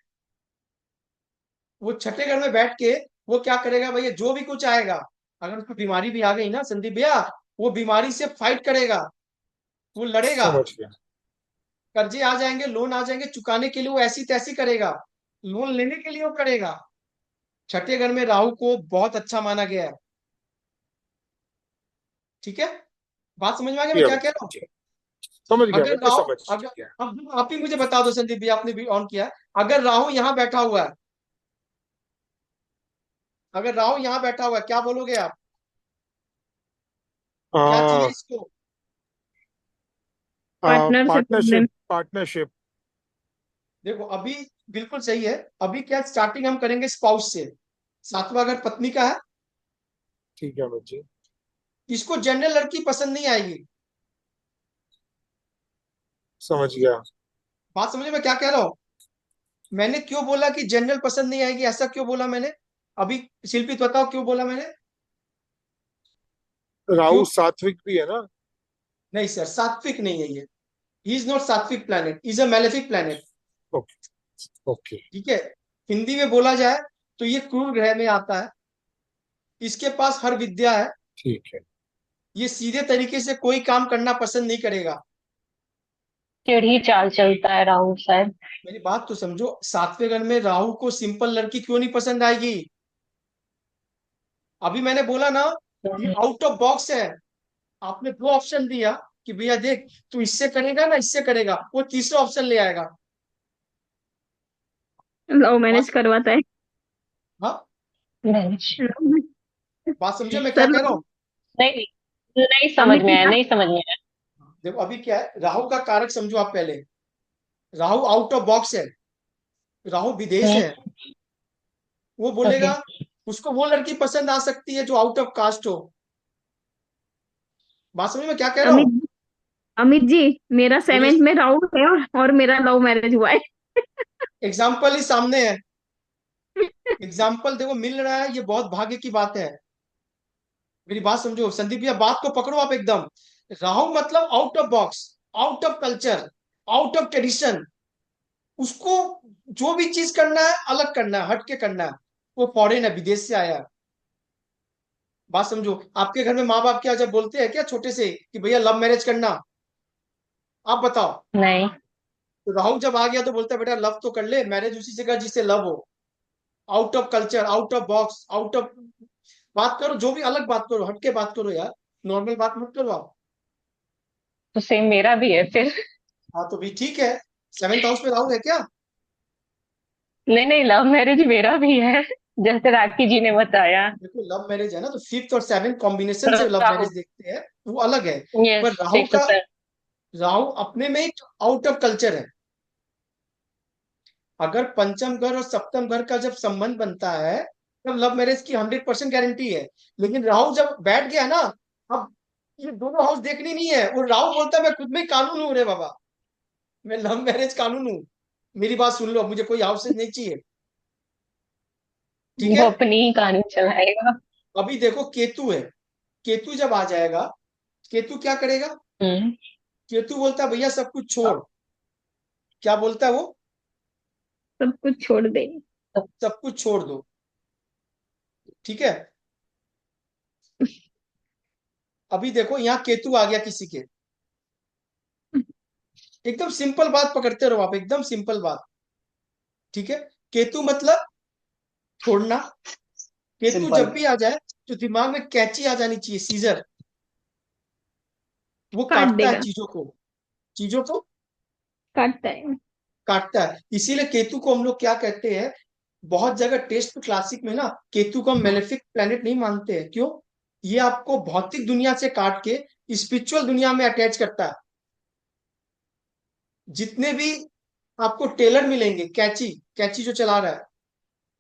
वो छठे घर में बैठ के वो क्या करेगा भैया, जो भी कुछ आएगा, अगर उसको बीमारी भी आ गई ना संदीप भैया, वो बीमारी से फाइट करेगा, वो लड़ेगा। समझ गया। कर्जे आ जाएंगे, लोन आ जाएंगे, चुकाने के लिए वो ऐसी तैसी करेगा, लोन लेने के लिए वो करेगा। छठे घर में राहु को बहुत अच्छा माना गया है। ठीक है? बात समझ में आ गया मैं किया क्या कह बच्चे, रहा हूँ? ठीक। समझ गया अगर बेटे, राहु, समझ अगर, गया। अब आप ही मुझे बता दो संदीप भैया, आपने भी ऑन किया, अगर राहु यहाँ बैठा हुआ है, अगर राहु यहाँ बैठा हुआ है, क्या बोलोगे आप? क्या चाहिए इसको? पार्टनरशिप में। Partnership, partnership. देखो अभी बिल्कुल सही है। अभी क्या स्टार्टिंग हम करेंगे स्पाउस से, सातवां घर पत्नी का है। ठीक है बच्चे। इसको जनरल लड़की पसंद नहीं आएगी। समझ गया। बात समझे मैं क्या कह रहा हूँ? मैंने क्यों बोला कि जनरल पसंद नहीं आएगी, ऐसा क्यों बोला मैंने? अभी शिल्पी बताओ क्यों बोला मैंने? क्यों? राहु सात्विक भी है ना? नहीं सर, सात्विक नहीं है ये। ही इज नॉट सात्विक planet, is a malefic planet. Okay. Okay. ठीक है? हिंदी में बोला जाए तो ये क्रूर ग्रह में आता है। इसके पास हर विद्या है। ठीक है। ये सीधे तरीके से कोई काम करना पसंद नहीं करेगा। टेढ़ी चाल चलता है राहुल शायद। मेरी बात तो समझो, सातवें घर में राहु को सिंपल लड़की क्यों नहीं पसंद आएगी? अभी मैंने बोला ना, ये आउट ऑफ बॉक्स है। आपने दो ऑप्शन दिया कि भैया देख, तू इससे करेगा ना इससे करेगा, वो तीसरा ऑप्शन ले आएगा। लव मैरिज बात, करवाता है। हाँ, नहीं बात समझे मैं क्या सर कह रहा हूँ? नहीं नहीं समझ अमित में जी आया, का नहीं समझ में आया। देखो अभी क्या है, राहु का कारक समझो आप पहले। राहु आउट ऑफ बॉक्स है, राहु विदेश है। हम्म। वो ओके। बोलेगा, उसको वो लड़की पसंद आ सकती है जो आउट ऑफ कास्ट हो। बात समझ में क्या कह रहा हूँ? अमित अमित जी, मेरा बोले, सेवेंथ में राहु है और मेरा लव मैरिज हुआ है। एग्जाम्पल ही सामने है। एग्जाम्पल देखो मिल रहा है, ये बहुत भाग्य की बात है। मेरी बात समझो संदीप भैया, बात को पकड़ो आप एकदम। राहु मतलब out of box, out of culture, out of tradition. उसको जो भी चीज करना है अलग करना है, हट के करना है। वो फॉरेन है, विदेश से आया है। बात समझो, आपके घर में माँ बाप क्या जब बोलते हैं क्या छोटे से कि भैया लव मैरिज करना? आप बताओ। नहीं। तो राहु जब आ गया तो बोलता है बेटा लव तो कर ले, मैरिज उसी से कर जिससे लव हो। Out of culture, out of box, out of, बात करो जो भी, अलग बात करो, हट के बात करो यार, नॉर्मल बात मत करो आप। तो सेम मेरा भी है फिर। हाँ तो भी ठीक है। सेवेंथ हाउस में राहु है क्या? नहीं नहीं, लव मैरिज मेरा भी है, जैसे राखी जी ने बताया। देखो लव मैरिज है ना, तो फिफ्थ और सेवेंथ कॉम्बिनेशन से लव राहु। मैरिज देखते हैं, वो अलग है। यस, पर राहु सिक्स का, से। राहु अपने में एक आउट ऑफ कल्चर है। अगर पंचम घर और सप्तम घर का जब संबंध बनता है, तब लव मैरिज की 100% गारंटी है। लेकिन राहु जब बैठ गया ना, अब ये दोनों हाउस देखनी नहीं है। और राहु बोलता है मैं खुद में ही कानून हूँ रे बाबा, मैं लव मैरिज कानून हूँ। मेरी बात सुन लो, अब मुझे कोई हाउस नहीं चाहिए। ठीक वो है? अपनी ही कहानी चलाएगा। अभी देखो केतु है, केतु जब आ जाएगा, केतु क्या करेगा? हम्म। केतु बोलता है भैया सब कुछ छोड़। क्या बोलता है वो? सब कुछ छोड़ दे। सब कुछ छोड़ दो। ठीक है? अभी देखो यहाँ केतु आ गया किसी के, एकदम सिंपल बात पकड़ते रहो आप, एकदम सिंपल बात। ठीक है? केतु मतलब छोड़ना। केतु सिंपल। जब भी आ जाए तो दिमाग में कैंची आ जानी चाहिए, सीजर। वो काट काटता है देगा। चीजों को, चीजों को काटता है। काटता है। इसीलिए केतु को हम लोग क्या कहते हैं, बहुत जगह टेस्ट क्लासिक में ना, केतु को हम मेलेफिक प्लेनेट नहीं मानते हैं। क्यों? ये आपको भौतिक दुनिया से काट के स्पिरिचुअल दुनिया में अटैच करता है। जितने भी आपको टेलर मिलेंगे, कैंची कैंची जो चला रहा है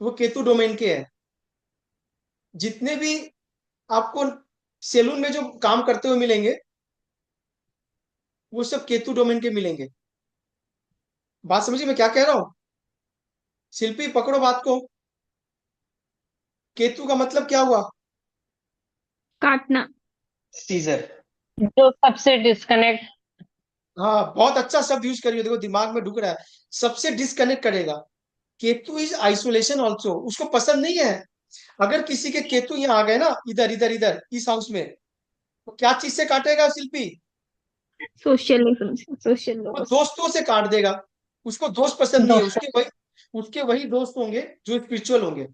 वो केतु डोमेन के है। जितने भी आपको सैलून में जो काम करते हुए मिलेंगे वो सब केतु डोमेन के मिलेंगे। बात समझिए मैं क्या कह रहा हूं? शिल्पी पकड़ो बात को। केतु का मतलब क्या हुआ? काटना। सीजर। जो सबसे डिस्कनेक्ट। हाँ, बहुत अच्छा शब्द यूज करिए, देखो दिमाग में ढुक रहा है। सबसे डिस्कनेक्ट करेगा। केतु इज आइसोलेशन ऑल्सो, उसको पसंद नहीं है। अगर किसी के केतु यहाँ आ गए ना, इधर इधर इधर इस हाउस में, तो क्या चीज से काटेगा शिल्पी? सोशलिज्म से, सोशल वो लॉस। दोस्तों से काट देगा। उसको दोस्त पसंद नहीं है, दोस्तों। उसके वही दोस्त होंगे जो स्पिरिचुअल होंगे।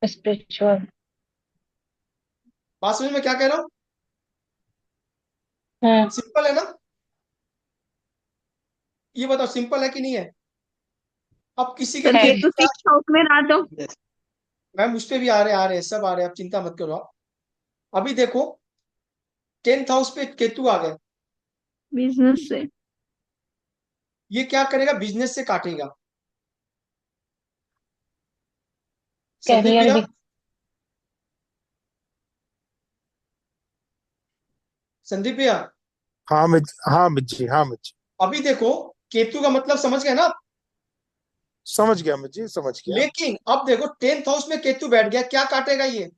स्पिरिचुअल। बात समझ में क्या कह रहा हूँ? हम्म। सिंपल है ना? ये बताओ सिंपल है कि नहीं है? अब किसी के सर है। केतु केतु, 6th हाउस में रहा तो मैम उस पे भी आ रहे हैं, सब आ रहे हैं, आप चिंता मत करो आप। अभी देखो 10th हाउस पे केतु आ गए। बिजनेस से। ये क्या करेगा? बिजनेस से काटेगा। संदीप करियर भैया, भी। संदीप भैया, हाँ मिर्ची, हाँ मिर्ची। अभी देखो केतु का मतलब समझ गए ना? समझ गया मिर्ची, समझ गया। लेकिन अब देखो 10th हाउस में केतु बैठ गया, क्या काटेगा ये?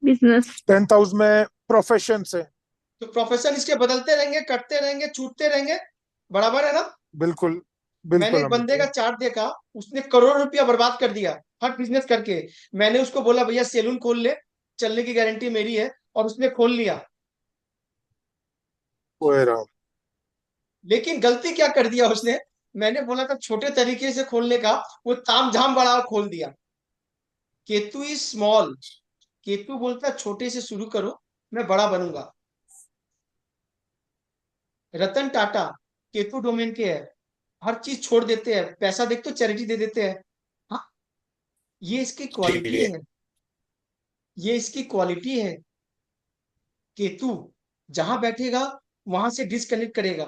बिजनेस। 10th हाउस में प्रोफेशन से। तो प्रोफेशन इसके बदलते रहेंगे, कटते रहेंगे, छूटते रहेंगे, बराबर है ना? बिल्कुल मैंने बिल्कुल एक अमित बंदे जी। का चार्ट देखा, उसने करोड़ रुपया बर्बाद कर दिया हर बिजनेस करके। मैंने उसको बोला भैया सैलून खोल ले, चलने की गारंटी मेरी है, और उसने खोल लिया। ओए राम। लेकिन गलती क्या कर दिया उसने? मैंने बोला था छोटे तरीके से खोलने का, वो ताम झाम बड़ा खोल दिया। Ketu is small. केतु बोलता है छोटे से शुरू करो, मैं बड़ा बनूंगा। रतन टाटा केतु डोमेन के है। हर चीज छोड़ देते हैं, पैसा देख तो चैरिटी दे देते हैं। हाँ, ये इसकी ठीक क्वालिटी है। है। ये इसकी क्वालिटी है। केतु जहां बैठेगा वहां से डिस्कनेक्ट करेगा।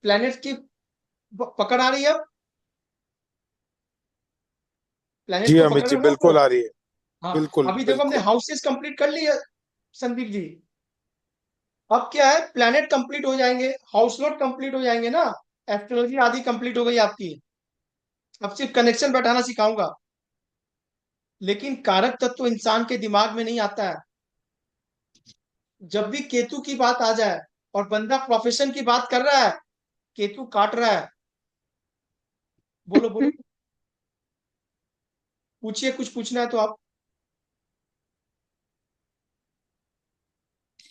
प्लैनेट की पकड़ आ रही है अब? प्लैनेट जी को अमित पकड़ जी, रहे हो ना आप बिल्कुल लोग? आ रही है। हाँ। बिल्कुल अभी देखो हमने बिल्कुल। हाउसेस कंप्लीट कर लिए संदीप जी। अब क्या है, प्लैनेट कंप्लीट हो जाएंगे, हाउस लोड कंप्लीट हो जाएंगे ना। एस्ट्रोलॉजी आदि कंप्लीट हो गई आपकी। अब सिर्फ कनेक्शन बैठाना सिखाऊंगा। लेकिन कारक तत्व इंसान के दिमाग में नहीं आता है। जब भी केतु की बात आ जाए और बंदा प्रोफेशन की बात कर रहा है, केतु काट रहा है। बोलो बोलो, पूछिए, कुछ पूछना है तो आप।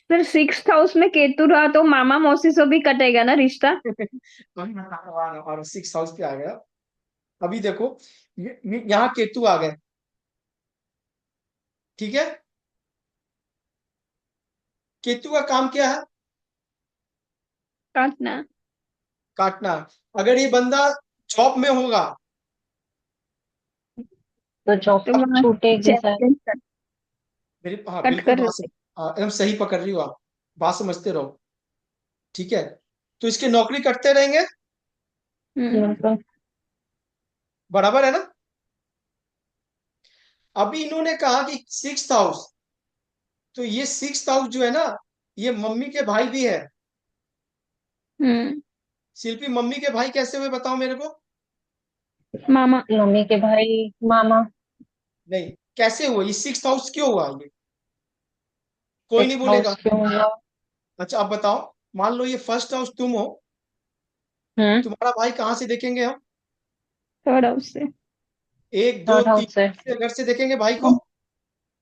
फिर 6th हाउस में केतु रहा तो मामा मौसी से भी कटेगा ना रिश्ता। वही बता रहा हूँ, और 6th हाउस पे आ गया। अभी देखो यहाँ केतु आ गए, ठीक है? केतु का काम क्या है? काटना। काटना। अगर ये बंदा जॉब में होगा, तो जॉब तो वहां छूटेगी सर। चैलेंज कर, मेरी, हाँ कट बिल्कुल कर बात रहे। एकदम सही पकड़ रही हो आप। बात समझते रहो, ठीक है? तो इसके नौकरी करते रहेंगे, बिल्कुल। बराबर है ना? अभी इन्होंने कहा कि 6th हाउस, तो ये 6th हाउस जो है ना, ये मम्मी के भाई भी है। हम्म। शिल्पी, मम्मी के भाई कैसे हुए बताओ मेरे को? मामा। मम्मी के भाई मामा। नहीं, कैसे हुआ? ये 6th हाउस क्यों हुआ ये? कोई नहीं सिक्स बोलेगा। हाउस क्यों हुआ? अच्छा आप बताओ। मान लो ये 1st हाउस तुम हो, हम्म। तुम्हारा भाई कहाँ से देखेंगे हम? 3rd हाउस से। एक दो थर्ड तीन हाउस से। से घर से देखेंगे भाई को।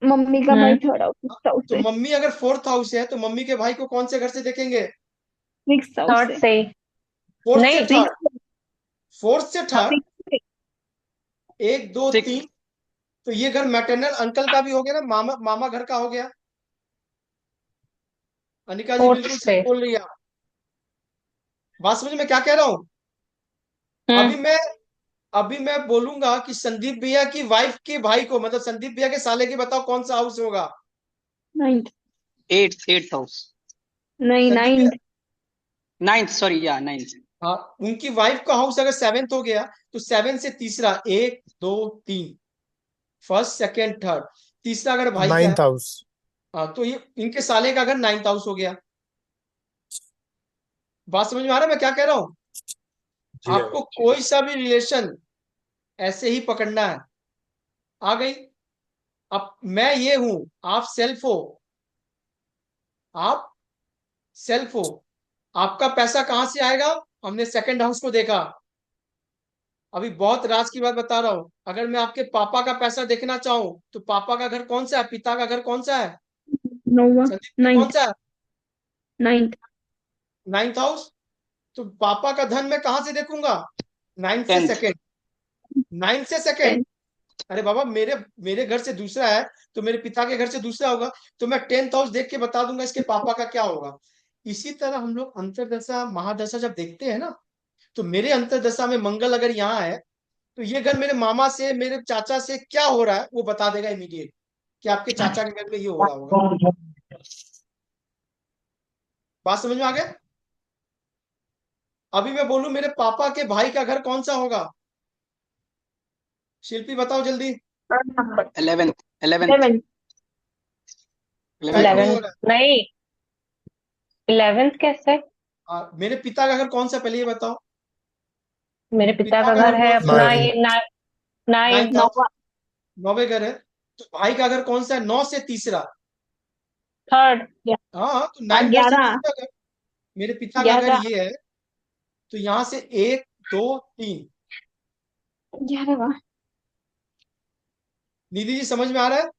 मम्मी का भाई हम्म। 3rd हाउस, 6th हाउस तो से। मम्मी अगर 4th हाउस है तो मम्मी के भाई को कौन से घर से देखेंगे? 6th हाउस थर्ड से। से। फोर्थ से नहीं। थर्ड। 6th। फोर्थ से थर्ड। 6th। एक दो सिक्स। तीन। तो ये घर मैटरनल अंकल का भी हो गया ना, मामा मामा घर का हो गया। अनिका जी फोर्थ बिल्कुल से। सही बोल रही है आप। बात समझ में क्या कह रहा हूँ? हम्म। अभी मैं अभी मैं बोलूंगा कि संदीप भैया की वाइफ के भाई को, मतलब संदीप भैया के साले की, बताओ कौन सा हाउस होगा? 9th। Eighth house. नहीं, संदीप भैया, 9th। नाइन्थ, सॉरी, या नाइन्थ। हाँ, उनकी वाइफ का हाउस अगर 7th हो गया तो 7 से तीसरा, 1 2 3, फर्स्ट सेकंड थर्ड, तीसरा अगर भाई का है, 9th हाउस। हाँ, तो ये इनके साले का अगर 9th हाउस हो गया। बात समझ में आ रहा है मैं क्या कह रहा हूं? जी आपको कोई सा भी रिलेशन ऐसे ही पकड़ना है। आ गई? अब मैं ये हूं, आप सेल्फ हो, आप सेल्फ हो। आपका पैसा कहां से आएगा? हमने सेकंड हाउस को देखा। अभी बहुत राज की बात बता रहा हूं, अगर मैं आपके पापा का पैसा देखना चाहूं तो पापा का घर कौन सा है, पिता का घर कौन सा है, नोवा, संदीप का कौन 9th, सा है? 9th, 9th house. तो पापा का धन मैं कहां से देखूंगा? 9th से 10th। सेकंड, 9th से सेकंड। 10th। अरे बाबा, मेरे मेरे घर से दूसरा है तो मेरे पिता के घर से दूसरा होगा, तो मैं 10th हाउस देख के बता दूंगा इसके पापा का क्या होगा। इसी तरह हम लोग अंतरदशा महादशा जब देखते हैं ना, तो मेरे अंतरदशा में मंगल अगर यहाँ है तो ये घर मेरे मामा से, मेरे चाचा से क्या हो रहा है वो बता देगा इमीडिएट कि आपके चाचा के घर में ये हो रहा होगा। बात समझ में आ गया? अभी मैं बोलूं मेरे पापा के भाई का घर कौन सा होगा? शिल्पी बताओ जल्दी। 11th। 11th। 11th। टाइप नहीं 11th हो रहा नहीं, 11th कैसे? है। मेरे पिता का घर कौन सा, पहले ये बताओ। मेरे पिता पिता का का घर घर है कौन सा है? अपना 9th। ये 9। 9th हाउस, 9वें घर है। तो भाई का घर कौन सा है? 9 से तीसरा। 3rd। हाँ हाँ, तो 9 घर से 11। तीसरा घर। मेरे पिता का घर 11। ये है, तो यहाँ से 1 2 3। 11वां। निधि जी समझ में आ रहा है?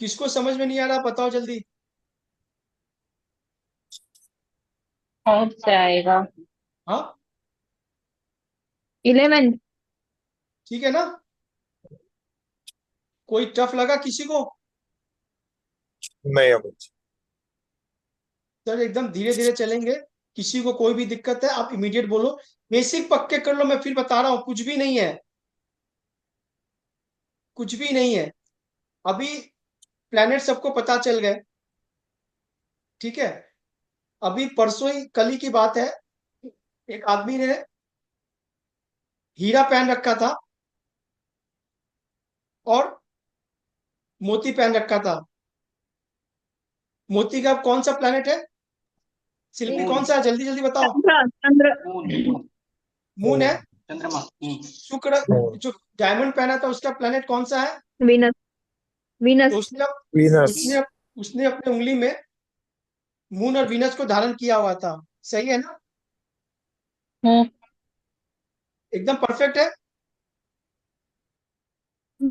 किसको समझ में नहीं आ रहा बताओ जल्दी। पहुंच जाएगा। हाँ, 11th। ठीक है ना? कोई टफ लगा किसी को? नहीं अमित। सर एकदम धीरे धीरे चलेंगे, किसी को कोई भी दिक्कत है आप इमीडिएट बोलो। बेसिक पक्के कर लो, मैं फिर बता रहा हूँ, कुछ भी नहीं है, कुछ भी नहीं है। अभी प्लैनेट सबको पता चल गए, ठीक है? अभी परसों ही, कल ही की बात है, एक आदमी ने हीरा पहन रखा था और मोती पहन रखा था। मोती का कौन सा प्लैनेट है? शिल्पी मून। कौन सा है, जल्दी जल्दी बताओ। चंद्र। चंद्र। मून। मून है। चंद्रमा। शुक्र, जो डायमंड पहना था उसका प्लैनेट कौन सा है? वीनस। तो वीनस। उसने वीनस। उसने उसने अपने उंगली में मून और वीनस को धारण किया हुआ था। सही है ना? हम्म। एकदम परफेक्ट है।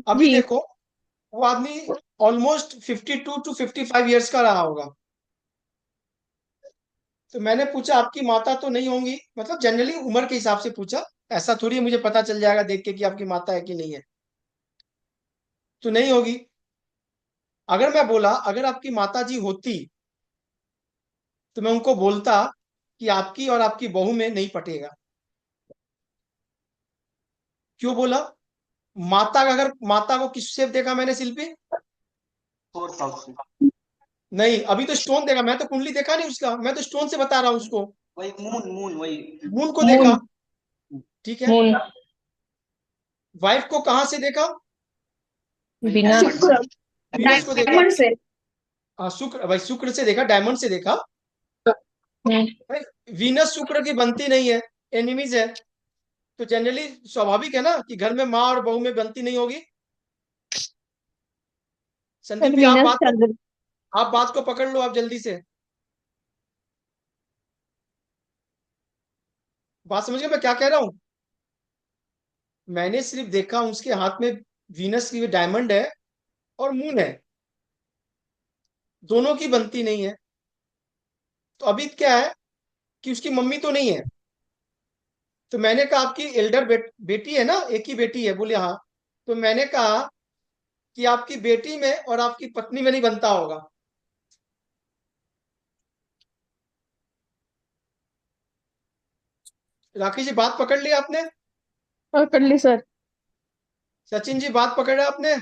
अभी जी। देखो, वो आदमी ऑलमोस्ट 52 to 55 ईयर्स का रहा होगा। तो मैंने पूछा आपकी माता तो नहीं होंगी, मतलब जनरली उम्र के हिसाब से पूछा, ऐसा थोड़ी है मुझे पता चल जाएगा देख के कि आपकी माता है कि नहीं है। तो नहीं होगी। अगर मैं बोला अगर आपकी माता जी होती तो मैं उनको बोलता कि आपकी और आपकी बहू में नहीं पटेगा। क्यों बोला? माता का, अगर माता को किस शेप देखा मैंने शिल्पी? 4th house. नहीं, अभी तो स्टोन देखा, मैं तो कुंडली देखा नहीं उसका, मैं तो स्टोन से बता रहा हूँ उसको। वही मून, मून वही। मून को मून। देखा, ठीक है। मून। वाइफ को कहां से देखा? वही बिना। डायमंड। शुक्र। वीनस को देखा। डायमंड से। हाँ, शुक्र, भाई शुक्र से देखा, डायमंड से देखा। हम्म। भाई वीनस शुक्र की बनती नहीं है, एनिमीज है। तो जनरली स्वाभाविक है ना कि घर में माँ और बहू में बनती नहीं होगी। संदीप फिर जी, वीनस चंद्र। आप बात को पकड़ लो आप जल्दी से। बात समझ गए मैं क्या कह रहा हूं? मैंने सिर्फ देखा उसके हाथ में वीनस की डायमंड है और मून है, दोनों की बनती नहीं है। तो अभी क्या है कि उसकी मम्मी तो नहीं है। तो मैंने कहा आपकी एल्डर बेटी है ना, एक ही बेटी है? बोले हाँ। तो मैंने कहा कि आपकी बेटी में और आपकी पत्नी में नहीं बनता होगा। राकेश जी बात पकड़ ली आपने? और कर ली सर। सचिन जी बात पकड़ रहे आपने?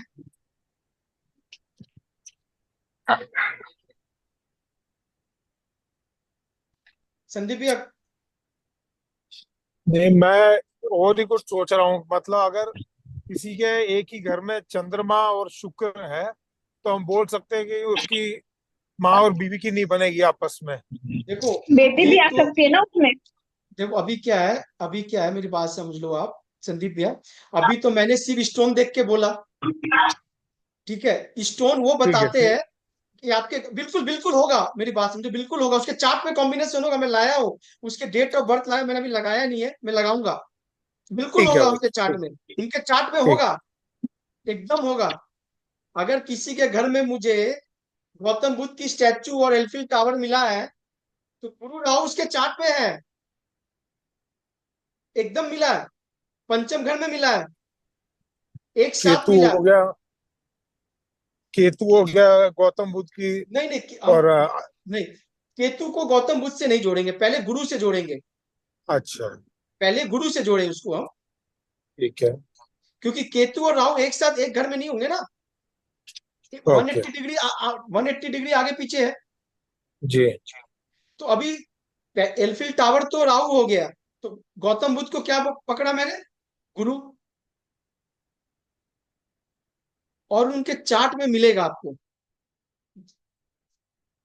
संदीप भैया, नहीं, मैं और ही कुछ सोच रहा हूँ। मतलब अगर किसी के एक ही घर में चंद्रमा और शुक्र है, तो हम बोल सकते हैं कि उसकी माँ और बीवी की नहीं बनेगी आपस में। देखो बेटी ये भी आ तो, सकती है ना उसमें। देखो अभी क्या है, मेरी बात समझ लो आप संदीप भैया। अभी तो मैंने सिर्फ स्टोन देख के बोला, ठीक है। स्टोन वो ठीक है, बताते हैं कि आपके बिल्कुल बिल्कुल होगा, मेरी बात समझो, बिल्कुल होगा। उसके चार्ट में कॉम्बिनेशन होगा, मैं लाया हूँ। उसके डेट ऑफ बर्थ लाया, मैंने अभी लगाया नहीं है, मैं लगाऊंगा। बिल्कुल ठीक है होगा भाई, उनके चार्ट ठीक में, उनके चार्ट में ठीक। होगा, एकदम होगा। अगर किसी के घर में मुझे गौतम बुद्ध की स्टैचू और एल्फिल टावर मिला है, तो गुरु राहु उसके चार्ट में है, एकदम मिला है। पंचम घर में मिला है, एक साथ केतु मिला है। हो गया, केतु हो गया गौतम बुद्ध की। नहीं नहीं, हम और नहीं, केतु को गौतम बुद्ध से नहीं जोड़ेंगे, पहले गुरु से जोड़ेंगे। अच्छा, पहले गुरु से जोड़े उसको हम, ठीक है, क्योंकि केतु और राहु एक साथ एक घर में नहीं होंगे ना। One okay, eighty degree 180 degree आगे पीछे है। जी। तो अभी एल्फिल टावर तो राहु हो गया, तो गौतम बुद्ध को क्या पकड़ा मैंने, गुरु। और उनके चार्ट में मिलेगा आपको।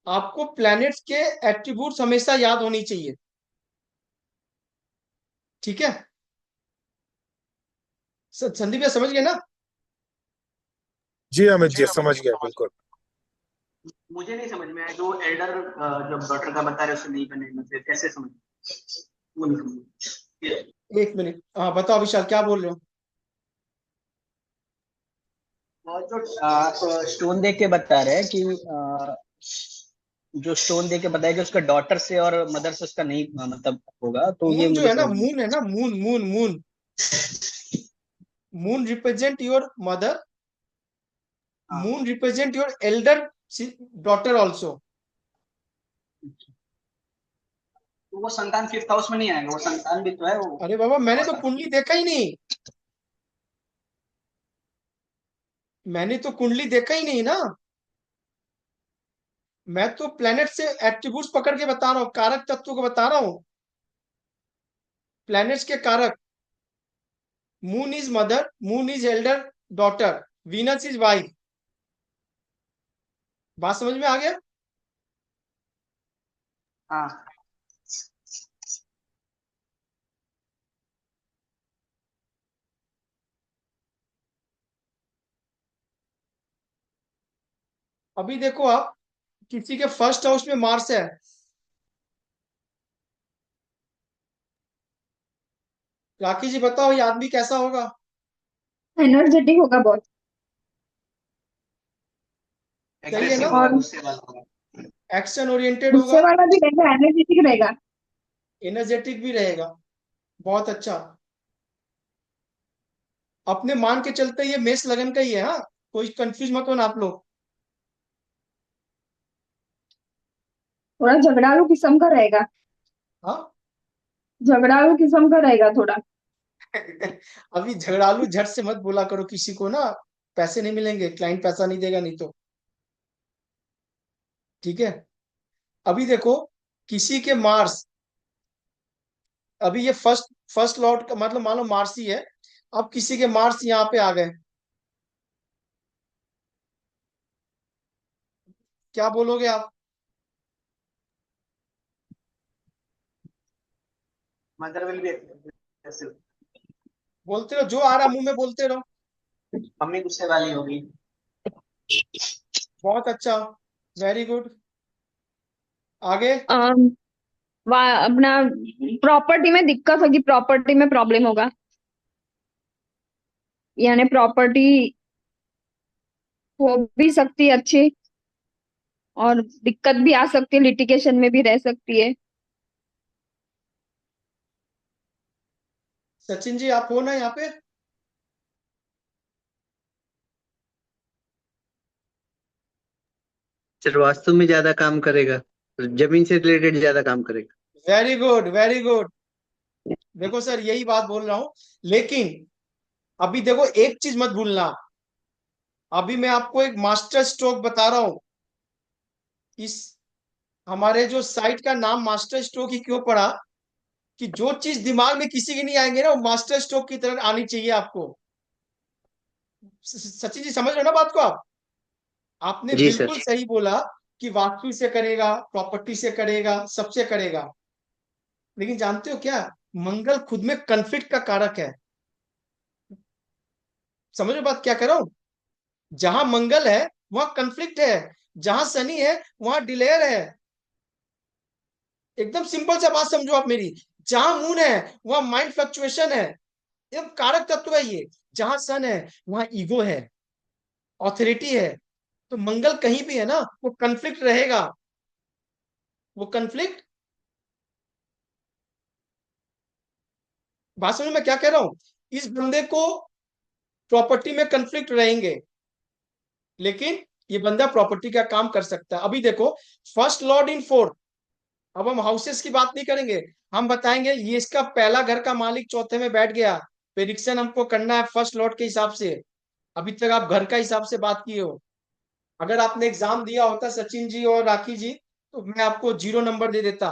आपको प्लैनेट्स के एट्रीब्यूट्स हमेशा याद होनी चाहिए, ठीक है। संदीप भैया समझ गए ना? जी अमित जी, समझ गया बिल्कुल। मुझे नहीं समझ में आया जो एल्डर जब डॉटर का बता रहे उसे नहीं बने, मतलब कैसे समझ, वो नहीं समझ। एक मिनट, हाँ बताओ विशाल, क्या बोल रहे हो? और जो आप स्टोन देख के बता रहे हैं कि जो स्टोन देख के बताया कि उसका डॉटर से और मदर से उसका नहीं मतलब होगा, तो ये मून जो मुझे है ना, समझ में मून है ना, moon moon moon moon represent your mother, हाँ। Moon represent your elder daughter also. तो वो संतान फिफ्थ हाउस में नहीं आएगा, वो संतान भी तो है वो। अरे बाबा, मैंने तो कुंडली देखा ही नहीं, मैंने तो कुंडली देखा ही नहीं ना। मैं तो प्लेनेट से एट्रीब्यूट्स पकड़ के बता रहा हूँ, कारक तत्व को बता रहा हूँ, प्लैनेट्स के कारक। Moon is mother, moon is Elder daughter, Venus is wife. बात समझ में आ गया? हाँ। अभी देखो आप, किसी के फर्स्ट हाउस में मार्स है, राखी जी बताओ ये आदमी कैसा होगा? एनर्जेटिक होगा बहुत। सही है ना? एग्रेसिव होगा, और गुस्से वाला होगा। एक्शन ओरिएंटेड गुस्से होगा, वाला भी रहेगा, एनर्जेटिक रहेगा। एनर्जेटिक भी रहेगा, बहुत अच्छा। अपने मान के चलते ये मेष लगन का ही है, हाँ, कोई कंफ्यूज मत होना आप लोग। थोड़ा झगड़ालू किस्म का रहेगा, हाँ। झगड़ालू किस्म का रहेगा थोड़ा। अभी झगड़ालू झट से मत बोला करो किसी को ना, पैसे नहीं मिलेंगे, क्लाइंट पैसा नहीं देगा नहीं तो, ठीक है। अभी देखो, किसी के मार्स, अभी ये फर्स्ट फर्स्ट लॉर्ड का मतलब मान लो मार्स ही है। अब किसी के मार्स यहाँ पे आ गए, क्या बोलोगे आप? Mother will be aggressive. बोलते रहो, जो आ रहा मुंह में बोलते रहो। मम्मी गुस्से वाली होगी। बहुत अच्छा, वेरी गुड। आगे। अम, अपना प्रॉपर्टी में दिक्कत होगी, प्रॉपर्टी में प्रॉब्लम होगा, यानी प्रॉपर्टी हो भी सकती है अच्छी, और दिक्कत भी आ सकती है, लिटिगेशन में भी रह सकती है। सचिन जी आप हो ना यहाँ पे? सर वास्तु में ज्यादा काम करेगा, जमीन से रिलेटेड ज्यादा काम करेगा। Very good very good. देखो सर, यही बात बोल रहा हूं, लेकिन अभी देखो एक चीज मत भूलना, अभी मैं आपको एक मास्टर स्ट्रोक बता रहा हूं, इस हमारे जो साइट का नाम मास्टर स्ट्रोक ही क्यों पड़ा, कि जो चीज दिमाग में किसी की नहीं आएंगे ना, वो मास्टर स्ट्रोक की तरह आनी चाहिए आपको। सचिन जी समझ रहे हो ना बात को आप? आपने जी सर। बिल्कुल सही बोला कि वास्तु से करेगा, प्रॉपर्टी से करेगा, सबसे करेगा। लेकिन जानते हो क्या, मंगल खुद में कन्फ्लिक्ट का कारक है। समझ रहे हो बात क्या कर रहा हूं? जहां मंगल है वहां कन्फ्लिक्ट है, जहां शनि है वहां डिलेयर है। एकदम सिंपल सा बात समझो आप मेरी। जहां मून है वहां माइंड फ्लक्चुएशन है। एकदम कारक तत्व है ये। जहां सन है वहां ईगो है, ऑथोरिटी है। तो मंगल कहीं भी है ना, वो कन्फ्लिक्ट रहेगा। वो कन्फ्लिक्ट, बात समझ में क्या कह रहा हूं? इस बंदे को प्रॉपर्टी में कन्फ्लिक्ट रहेंगे, लेकिन ये बंदा प्रॉपर्टी का काम कर सकता है। अभी देखो, फर्स्ट लॉर्ड इन फोर्थ। अब हम हाउसेस की बात नहीं करेंगे, हम बताएंगे ये इसका पहला घर का मालिक चौथे में बैठ गया। प्रेडिक्शन हमको करना है फर्स्ट लॉर्ड के हिसाब से। अभी तक आप घर का हिसाब से बात किए हो। अगर आपने एग्जाम दिया होता सचिन जी और राखी जी, तो मैं आपको 0 नंबर दे देता।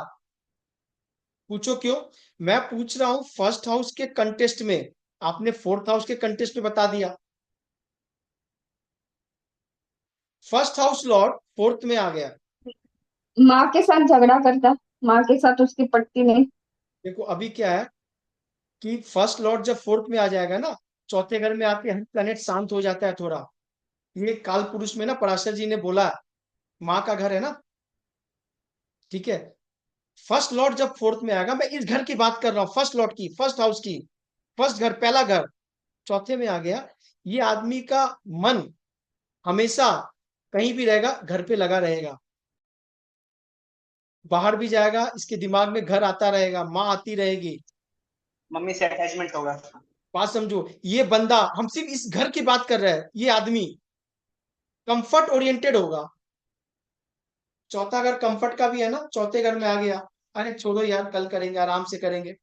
पूछो क्यों? मैं पूछ रहा हूं फर्स्ट हाउस के कंटेस्ट में, आपने फोर्थ हाउस के कंटेस्ट में बता दिया। फर्स्ट हाउस लॉर्ड फोर्थ में आ गया। माँ के साथ झगड़ा करता, माँ के साथ उसकी पटती नहीं। देखो अभी क्या है कि फर्स्ट लॉर्ड जब फोर्थ में आ जाएगा ना, चौथे घर में आके हर प्लेनेट शांत हो जाता है थोड़ा। ये काल पुरुष में ना पराशर जी ने बोला, माँ का घर है ना, ठीक है। फर्स्ट लॉर्ड जब फोर्थ में आएगा, मैं इस घर की बात कर रहा हूँ, फर्स्ट लॉर्ड की, फर्स्ट हाउस की। फर्स्ट घर, पहला घर चौथे में आ गया। ये आदमी का मन हमेशा कहीं भी रहेगा, घर पे लगा रहेगा। बाहर भी जाएगा, इसके दिमाग में घर आता रहेगा, माँ आती रहेगी। मम्मी से अटैचमेंट होगा। बात समझो, ये बंदा, हम सिर्फ इस घर की बात कर रहे हैं, ये आदमी कंफर्ट ओरिएंटेड होगा। चौथा घर कंफर्ट का भी है ना, चौथे घर में आ गया, अरे छोड़ो यार कल करेंगे, आराम से करेंगे,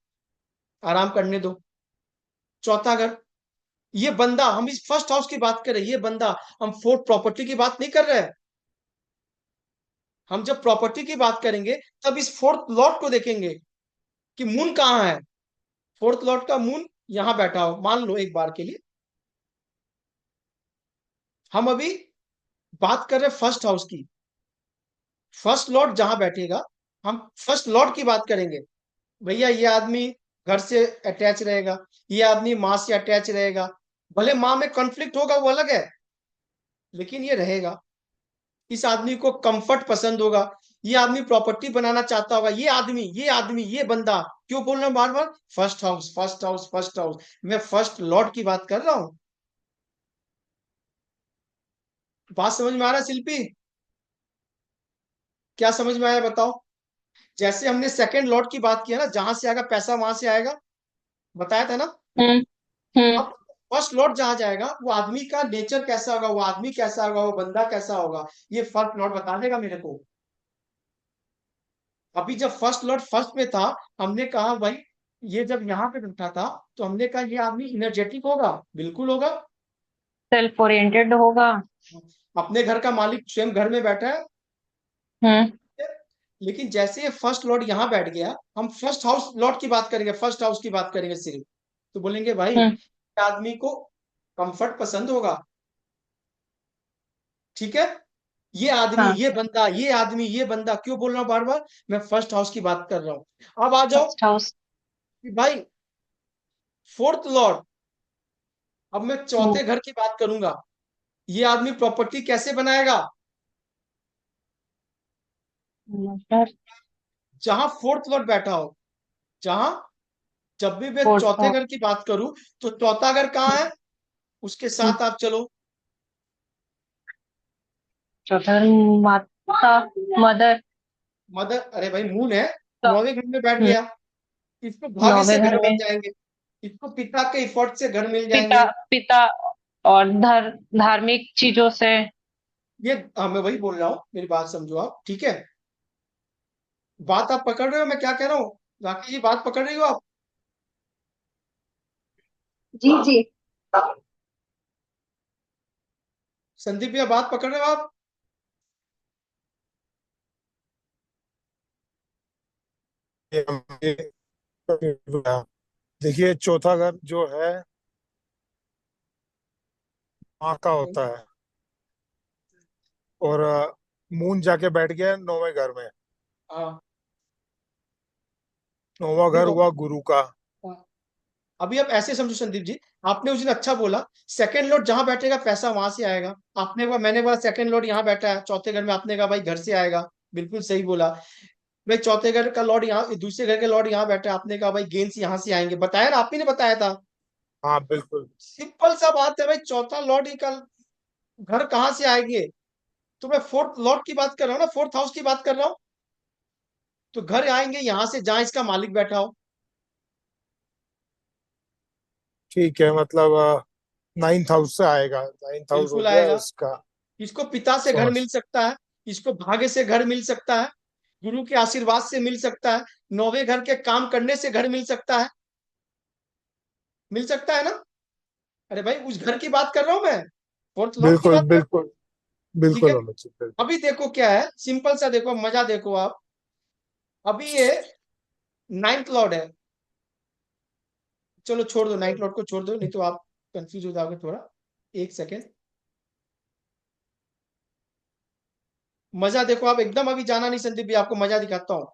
आराम करने दो। चौथा घर, ये बंदा, हम इस फर्स्ट हाउस की बात कर रहे हैं, ये बंदा, हम फोर्थ प्रॉपर्टी की बात नहीं कर रहे हैं। हम जब प्रॉपर्टी की बात करेंगे तब इस फोर्थ लॉर्ड को देखेंगे कि मून कहाँ है। फोर्थ लॉर्ड का मून यहां बैठा हो, मान लो एक बार के लिए। हम अभी बात कर रहे हैं फर्स्ट हाउस की। फर्स्ट लॉर्ड जहां बैठेगा, हम फर्स्ट लॉर्ड की बात करेंगे। भैया ये आदमी घर से अटैच रहेगा, ये आदमी माँ से अटैच रहेगा। भले माँ में कॉन्फ्लिक्ट होगा वो अलग है, लेकिन ये रहेगा। इस आदमी को कंफर्ट पसंद होगा, ये आदमी प्रॉपर्टी बनाना चाहता होगा। ये आदमी ये बंदा, क्यों बोल रहा हूं बार बार, first house first house first house, मैं फर्स्ट लॉर्ड की बात कर रहा हूं। बात समझ में आ रहा है शिल्पी? क्या समझ में आया बताओ? जैसे हमने सेकंड लॉर्ड की बात किया ना, जहां से आएगा पैसा वहां से आएगा, बताया था ना। हम्म हम्म अब फर्स्ट लॉर्ड जहां जाएगा, वो आदमी का नेचर कैसा होगा, वो आदमी कैसा होगा, वो बंदा कैसा होगा, ये फर्स्ट लॉर्ड बता देगा मेरे को। अभी जब फर्स्ट लॉर्ड फर्स्ट में था, हमने कहा भाई, ये जब यहाँ पे बैठा था, तो हमने कहा ये आदमी इनर्जेटिक होगा, बिल्कुल होगा। सेल्फ ओरिएंटेड होगा। अपने घर का मालिक स्वयं घर में बैठा है। हम्म लेकिन जैसे ये फर्स्ट लॉर्ड यहाँ बैठ गया, हम फर्स्ट हाउस लॉर्ड की बात करेंगे, फर्स्ट हाउस की बात करेंगे सिर्फ, तो बोलेंगे भाई हम्म आदमी को कंफर्ट पसंद होगा, ठीक है। ये आदमी हाँ, ये बंदा, ये आदमी ये बंदा, क्यों बोल रहा हूँ बार बार, मैं फर्स्ट हाउस की बात कर रहा हूँ। अब आ जाओ फर्स्ट हाउस। कि भाई फोर्थ लॉर्ड, अब मैं चौथे घर की बात करूंगा। ये आदमी प्रॉपर्टी कैसे बनाएगा? जहां फोर्थ लॉर्ड बैठा हो, जहां, जब भी मैं फोर्थ, चौथे घर की बात करूं, तो चौथा घर कहाँ है, उसके साथ आप चलो। चौथा माता, मदर। मदर, अरे भाई मून है, तो 9वें घर में बैठ हम्म, गया। इसको भाग्य से 9वें घर घर बन में जाएंगे, इसको पिता के इफर्ट से घर मिल पिता, जाएंगे। पिता और धार्मिक चीजों से। ये मैं वही बोल रहा हूँ, मेरी बात समझो आप, ठीक है। बात आप पकड़ रहे हो मैं क्या कह रहा हूँ? राखी जी बात पकड़ रही हो आप? जी जी। संदीप भैया बात पकड़ रहे हो आप? देखिए चौथा घर जो है माँ का होता है, और मून जाके बैठ गया 9वें घर में। हाँ 9वां घर देखो, हुआ गुरु का। हाँ, अभी आप ऐसे समझो संदीप जी, आपने उस दिन अच्छा बोला, सेकंड लॉर्ड जहां बैठेगा पैसा वहां से आएगा। आपने बोला, मैंने बोला सेकंड लॉर्ड यहाँ बैठा है चौथे घर में, आपने कहा भाई घर से आएगा। बिल्कुल सही बोला। भाई चौथे घर का लॉर्ड यहाँ, दूसरे घर के लॉर्ड यहाँ बैठा है, आपने कहा भाई गेंस यहाँ से आएंगे। बताया ना, आप ही ने बताया था। हाँ बिल्कुल। सिंपल सा बात है भाई, चौथा लॉर्ड ही का घर कहाँ से आएंगे? तो मैं फोर्थ लॉर्ड की बात कर रहा हूँ ना, फोर्थ हाउस की बात कर रहा हूँ। तो घर आएंगे यहाँ से जहां इसका मालिक बैठा हो। ठीक है, मतलब 9th हाउस से आएगा। 9th हाउस हो बिल्कुल गया आएगा। इसका इसको पिता से घर मिल सोर्स। सकता है, इसको भाग्य से घर मिल सकता है, गुरु के आशीर्वाद से मिल सकता है, नौवे घर के काम करने से घर मिल सकता है। मिल सकता है ना? अरे भाई उस घर की बात कर रहा हूं मैं, फोर्थ लॉर्ड की बिल्कुल बात कर। बिल्कुल ठीक है। बिल्कुल अमित जी, बिल्कुल। अभी देखो क्या है, सिंपल सा देखो, मजा देखो आप। अभी ये नाइन्थ लॉर्ड है। चलो छोड़ दो, नाइन्थ लॉर्ड को छोड़ दो, नहीं तो आप कंफ्यूज हो जाओगे थोड़ा। एक सेकेंड, मजा देखो आप एकदम। अभी जाना नहीं संदीप भी, आपको मजा दिखाता हूँ।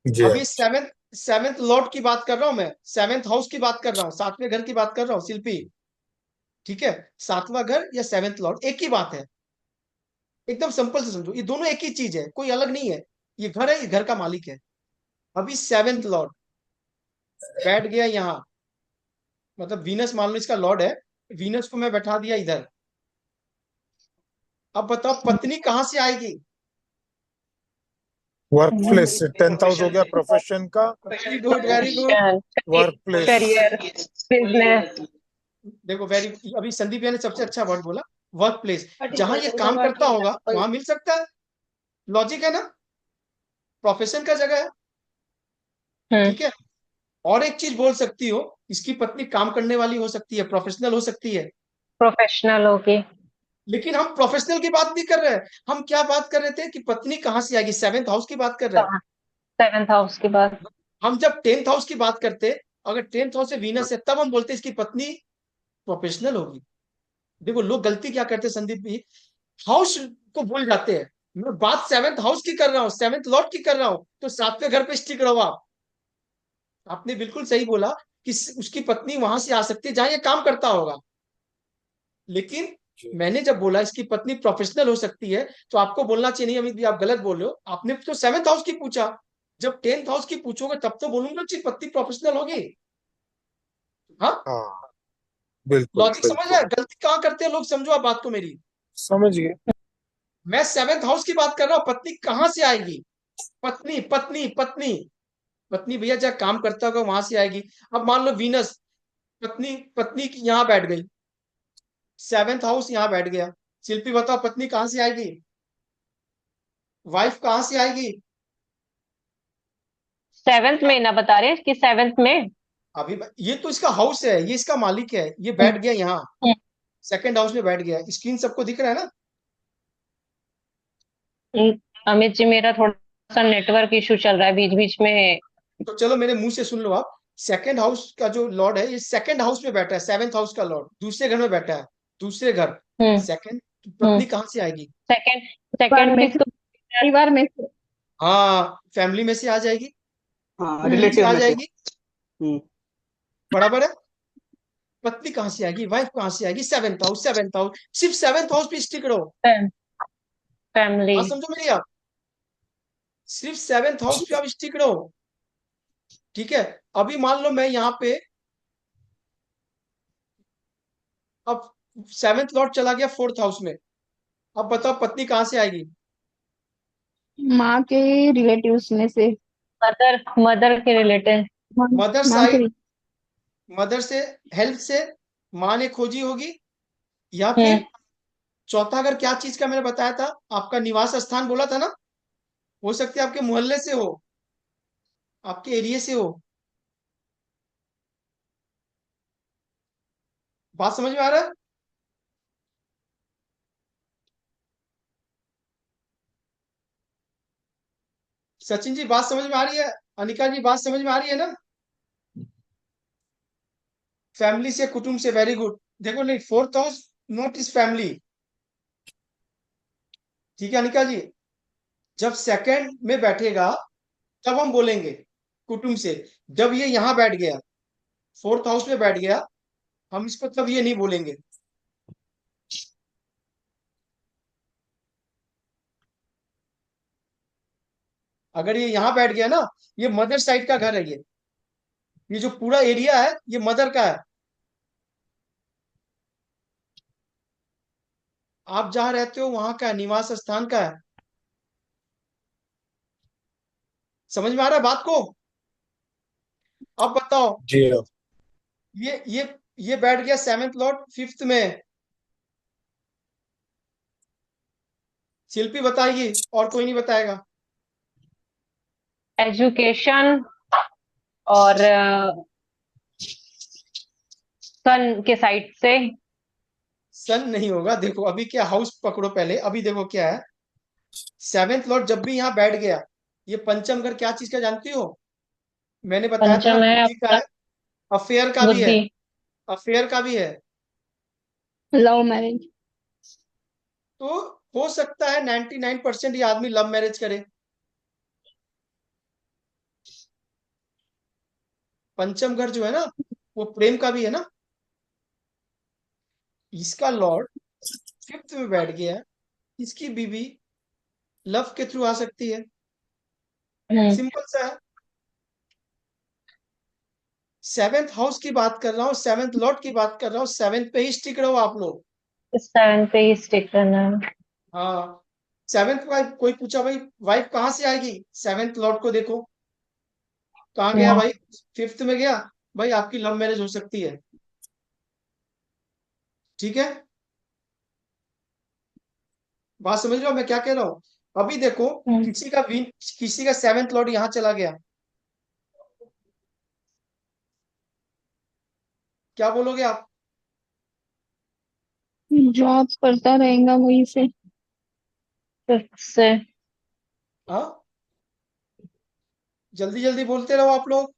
जी अभी अमित। सेवेंथ सेवेंथ लॉर्ड की बात कर रहा हूं मैं, सेवेंथ हाउस की बात कर रहा हूँ, सातवें घर की बात कर रहा हूँ शिल्पी। ठीक है, सातवां घर या सेवेंथ लॉर्ड एक ही बात है। एकदम सिंपल से समझो, ये दोनों एक ही चीज है, कोई अलग नहीं है। ये घर है, ये घर का मालिक है। अभी सेवेंथ लॉर्ड बैठ गया यहाँ, मतलब वीनस मान लो इसका लॉर्ड है। वीनस को मैं बैठा दिया इधर। अब बताओ पत्नी कहां से आएगी? वर्क प्लेस से। 10th हाउस हो प्रोफेशन गया से। प्रोफेशन का। Very good, very good. Profession, work place. Career, business. देखो वेरी, अभी संदीप भैया ने सबसे अच्छा वर्ड बोला, वर्क प्लेस। जहां ये काम करता होगा वहां मिल सकता है। लॉजिक है ना? प्रोफेशन का जगह है। हम्म। ठीक है। और एक चीज बोल सकती हो, इसकी पत्नी काम करने वाली हो सकती है, प्रोफेशनल हो सकती है। प्रोफेशनल होगी। लेकिन हम प्रोफेशनल की बात नहीं कर रहे हैं। हम क्या बात कर रहे थे कि पत्नी कहां से आएगी, सेवेंथ हाउस की बात कर रहे हैं। 7th हाउस की बात। हम जब टेंथ हाउस की बात करते, अगर टेंथ हाउस से वीनस है, तब हम बोलते इसकी पत्नी प्रोफेशनल होगी। देखो लोग गलती क्या करते हैं संदीप भी, हाउस को भूल जाते हैं। मैं बात सेवेंथ हाउस की कर रहा हूँ, सेवेंथ लॉर्ड की कर रहा हूँ, तो सातवें घर पे स्टिक रहो आप। आपने बिल्कुल सही बोला कि उसकी पत्नी वहां से आ सकती है जहां ये काम करता होगा। लेकिन मैंने जब बोला इसकी पत्नी प्रोफेशनल हो सकती है, तो आपको बोलना चाहिए नहीं अमित भी, आप गलत बोल रहे हो। आपने तो सेवेंथ हाउस की पूछा, जब टेंथ हाउस की पूछोगे तब तो बोलूंगा कि पत्नी प्रोफेशनल होगी। हाँ, हाँ बिल्कुल लॉजिक समझ रहे बिल्कुल। हैं? गलती कहाँ करते हैं लोग, समझो आप बात को मेरी। समझ गए। मैं सेवेंथ हाउस की बात कर रहा हूँ, पत्नी कहां से आएगी? पत्नी पत्नी पत्नी पत्नी भैया जहाँ काम करता होगा वहां से आएगी। अब मान लो वीनस, पत्नी पत्नी की यहाँ बैठ गई, सेवेंथ हाउस यहाँ बैठ गया। शिल्पी बताओ पत्नी कहां से आएगी? वाइफ कहां से आएगी? 7th में ना बता रहे कि 7th में। अभी ये तो इसका हाउस है, ये इसका मालिक है, ये हम्म, बैठ गया यहाँ, सेकंड हाउस में बैठ गया। स्क्रीन सबको दिख रहा है ना? हम्म। अमित जी, मेरा थोड़ा सा नेटवर्क इशू चल रहा है बीच बीच में। तो चलो मेरे मुंह से सुन लो आप। सेकंड हाउस का जो लॉर्ड है, ये सेकंड हाउस में बैठा है, सेवेंथ हाउस का लॉर्ड दूसरे घर में बैठा है। दूसरे घर, हम्म। सेकंड, हम्म। पत्नी कहां से आएगी? सेकंड परिवार सेकंड में में से, तो परिवार में से। हाँ, फैमिली में से आ जाएगी। हाँ, कहीं से रिलेटिव आ में से। जाएगी। बराबर है। पत्नी कहां से आएगी, वाइफ कहां से आएगी? सेवेंथ हाउस, सेवेंथ हाउस, सिर्फ सेवेंथ हाउस पे स्टिक रहो। फैमिली। बात समझो मेरी आप, सिर्फ सेवेंथ हाउस पे आप स्टिक रहो। ठीक है। अभी मान लो मैं यहाँ पे, अब सेवेंथ लॉर्ड चला गया फोर्थ हाउस में। अब बताओ पत्नी कहां से आएगी? माँ के रिलेटिव्स में से। मदर मदर के रिलेटिव। माँ मदर माँ के। साइड, मदर से, हेल्प से, माँ ने खोजी होगी। या हम्म। फिर चौथा अगर क्या चीज का मैंने बताया था, आपका निवास स्थान बोला था ना, हो सकती है आपके मोहल्ले से हो, आपके एरिया से हो। बात समझ में आ रहा है? सचिन जी बात समझ में आ रही है? अनिका जी बात समझ में आ रही है ना? फैमिली से, कुटुंब से, वेरी गुड। देखो नहीं, fourth house not is family. ठीक है अनिका जी, जब सेकंड में बैठेगा तब हम बोलेंगे कुटुंब से। जब ये यहां बैठ गया, फोर्थ हाउस में बैठ गया, हम इसको तब ये नहीं बोलेंगे। अगर ये यहां बैठ गया ना, ये मदर साइड का घर है, ये जो पूरा एरिया है ये मदर का है। आप जहां रहते हो वहां का है, निवास स्थान का है। समझ में आ रहा है बात को? अब बताओ, जी हाँ। ये बैठ गया सेवेंथ लॉर्ड फिफ्थ में। शिल्पी बताएगी, और कोई नहीं बताएगा। एजुकेशन और सन के साइड से। सन नहीं होगा। देखो अभी क्या, हाउस पकड़ो पहले, अभी देखो क्या है। सेवेंथ लॉर्ड जब भी यहाँ बैठ गया, ये पंचम घर क्या चीज का जानती हो? मैंने बताया था ना, पंचम है बुद्धि का आपका, है, अफेयर का भी है। बुद्धि। अफेयर का भी है। Love marriage. तो हो सकता है 99% ये आदमी लव मैरिज करे। पंचम घर जो है ना, वो प्रेम का भी है ना। इसका लॉर्ड फिफ्थ में बैठ गया है, इसकी बीवी लव के थ्रू आ सकती है। सिंपल सा है। सेवेंथ हाउस की बात कर रहा हूँ, सेवेंथ लॉर्ड की बात कर रहा हूँ, सेवेंथ पे ही स्टिक रहो आप लोग। सेवन पे ही स्टिक करना है। हाँ, सेवेंथ वाइफ, कोई पूछा भाई वाइफ कहाँ से आएगी, सेवेंथ लॉर्ड को देखो कहाँ गया भाई, फिफ्थ में गया। भाई आपकी लव मैरिज हो सकती है। ठीक है, बात समझ रहे हो मैं क्या कह रहा हूँ? अभी देखो, किसी का सेवेंथ लॉर्ड यहाँ चला गया, क्या बोलोगे आप? जॉब करता रहेगा वहीं से। फिफ्थ से। हाँ, जल्दी जल्दी बोलते रहो आप लोग।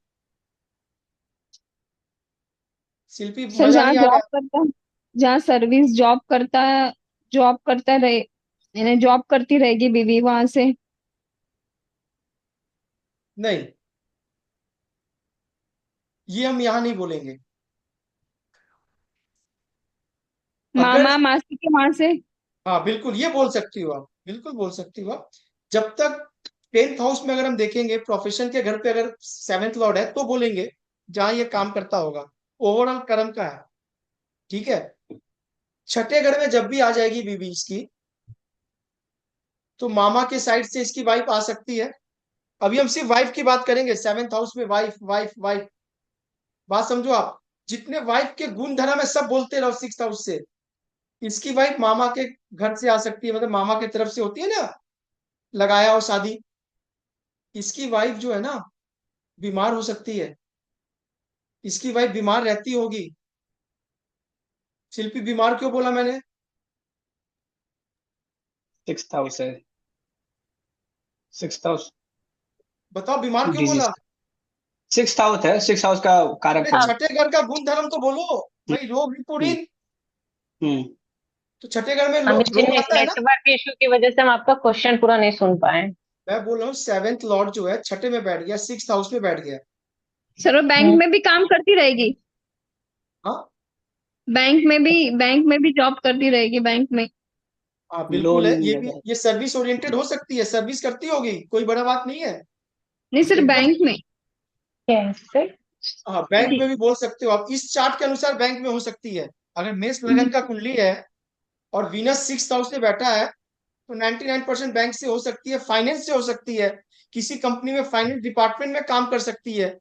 शिल्पी सर मजा जहाँ नहीं आ जॉब रहा? करता, जहाँ सर्विस जॉब करता है, जॉब करता रहे, यानी जॉब करती रहेगी बीवी वहां से। नहीं, ये हम यहाँ नहीं बोलेंगे। अगर, मामा मासी के वहां से। हाँ बिल्कुल ये बोल सकती हो आप, बिल्कुल बोल सकती हो आप। जब तक टेंथ हाउस में अगर हम देखेंगे, प्रोफेशन के घर पे अगर सेवेंथ लॉर्ड है तो बोलेंगे जहां ये काम करता होगा, ओवरऑल कर्म का है। ठीक है, छठे घर में जब भी आ जाएगी बीवी इसकी, तो मामा के साइड से इसकी वाइफ आ सकती है। अभी हम सिर्फ वाइफ की बात करेंगे, सेवेंथ हाउस में वाइफ वाइफ वाइफ। बात समझो आप, जितने वाइफ के गुण धर्म है सब बोलते रहो सिक्स हाउस से। इसकी वाइफ मामा के घर से आ सकती है, मतलब मामा की तरफ से होती है ना, लगाया हो शादी। इसकी वाइफ जो है ना, बीमार हो सकती है, इसकी वाइफ बीमार रहती होगी। शिल्पी बीमार क्यों बोला मैंने? सिक्स हाउस है, सिक्स हाउस बताओ बीमार क्यों डिजीज। बोला? सिक्स हाउस है, सिक्स हाउस का कारक अरे कौन है? छठे घर का गुण धर्म तो बोलो हम्म। भाई, रोग हम्म। रिपुदीन। हम्म। तो छठे घर में अमित जी, रोग आता है ना। नेटवर्क इशू की वजह से हम आपका क्वेश्चन पूरा नहीं सुन पाए। मैं बोल रहा हूँ सेवेंथ लॉर्ड जो है छठे में बैठ गया, सिक्स हाउस में बैठ गया। सर वो बैंक में भी काम करती रहेगी, हाँ, बैंक में भी जॉब करती रहेगी बैंक में। हाँ बिल्कुल लोन है, ये भी, वगैरह। ये सर्विस ओरिएंटेड हो सकती है, सर्विस करती होगी, कोई बड़ा बात नहीं है। नहीं सर, एकदम, बैंक में। कैसे? हाँ बैंक में भी बोल सकते हो आप, इस चार्ट के अनुसार बैंक में हो सकती है। अगर मेष लगन का कुंडली है और वीनस सिक्स हाउस में बैठा है, तो 99% बैंक से हो सकती है, फाइनेंस से हो सकती है, किसी कंपनी में फाइनेंस डिपार्टमेंट में काम कर सकती है,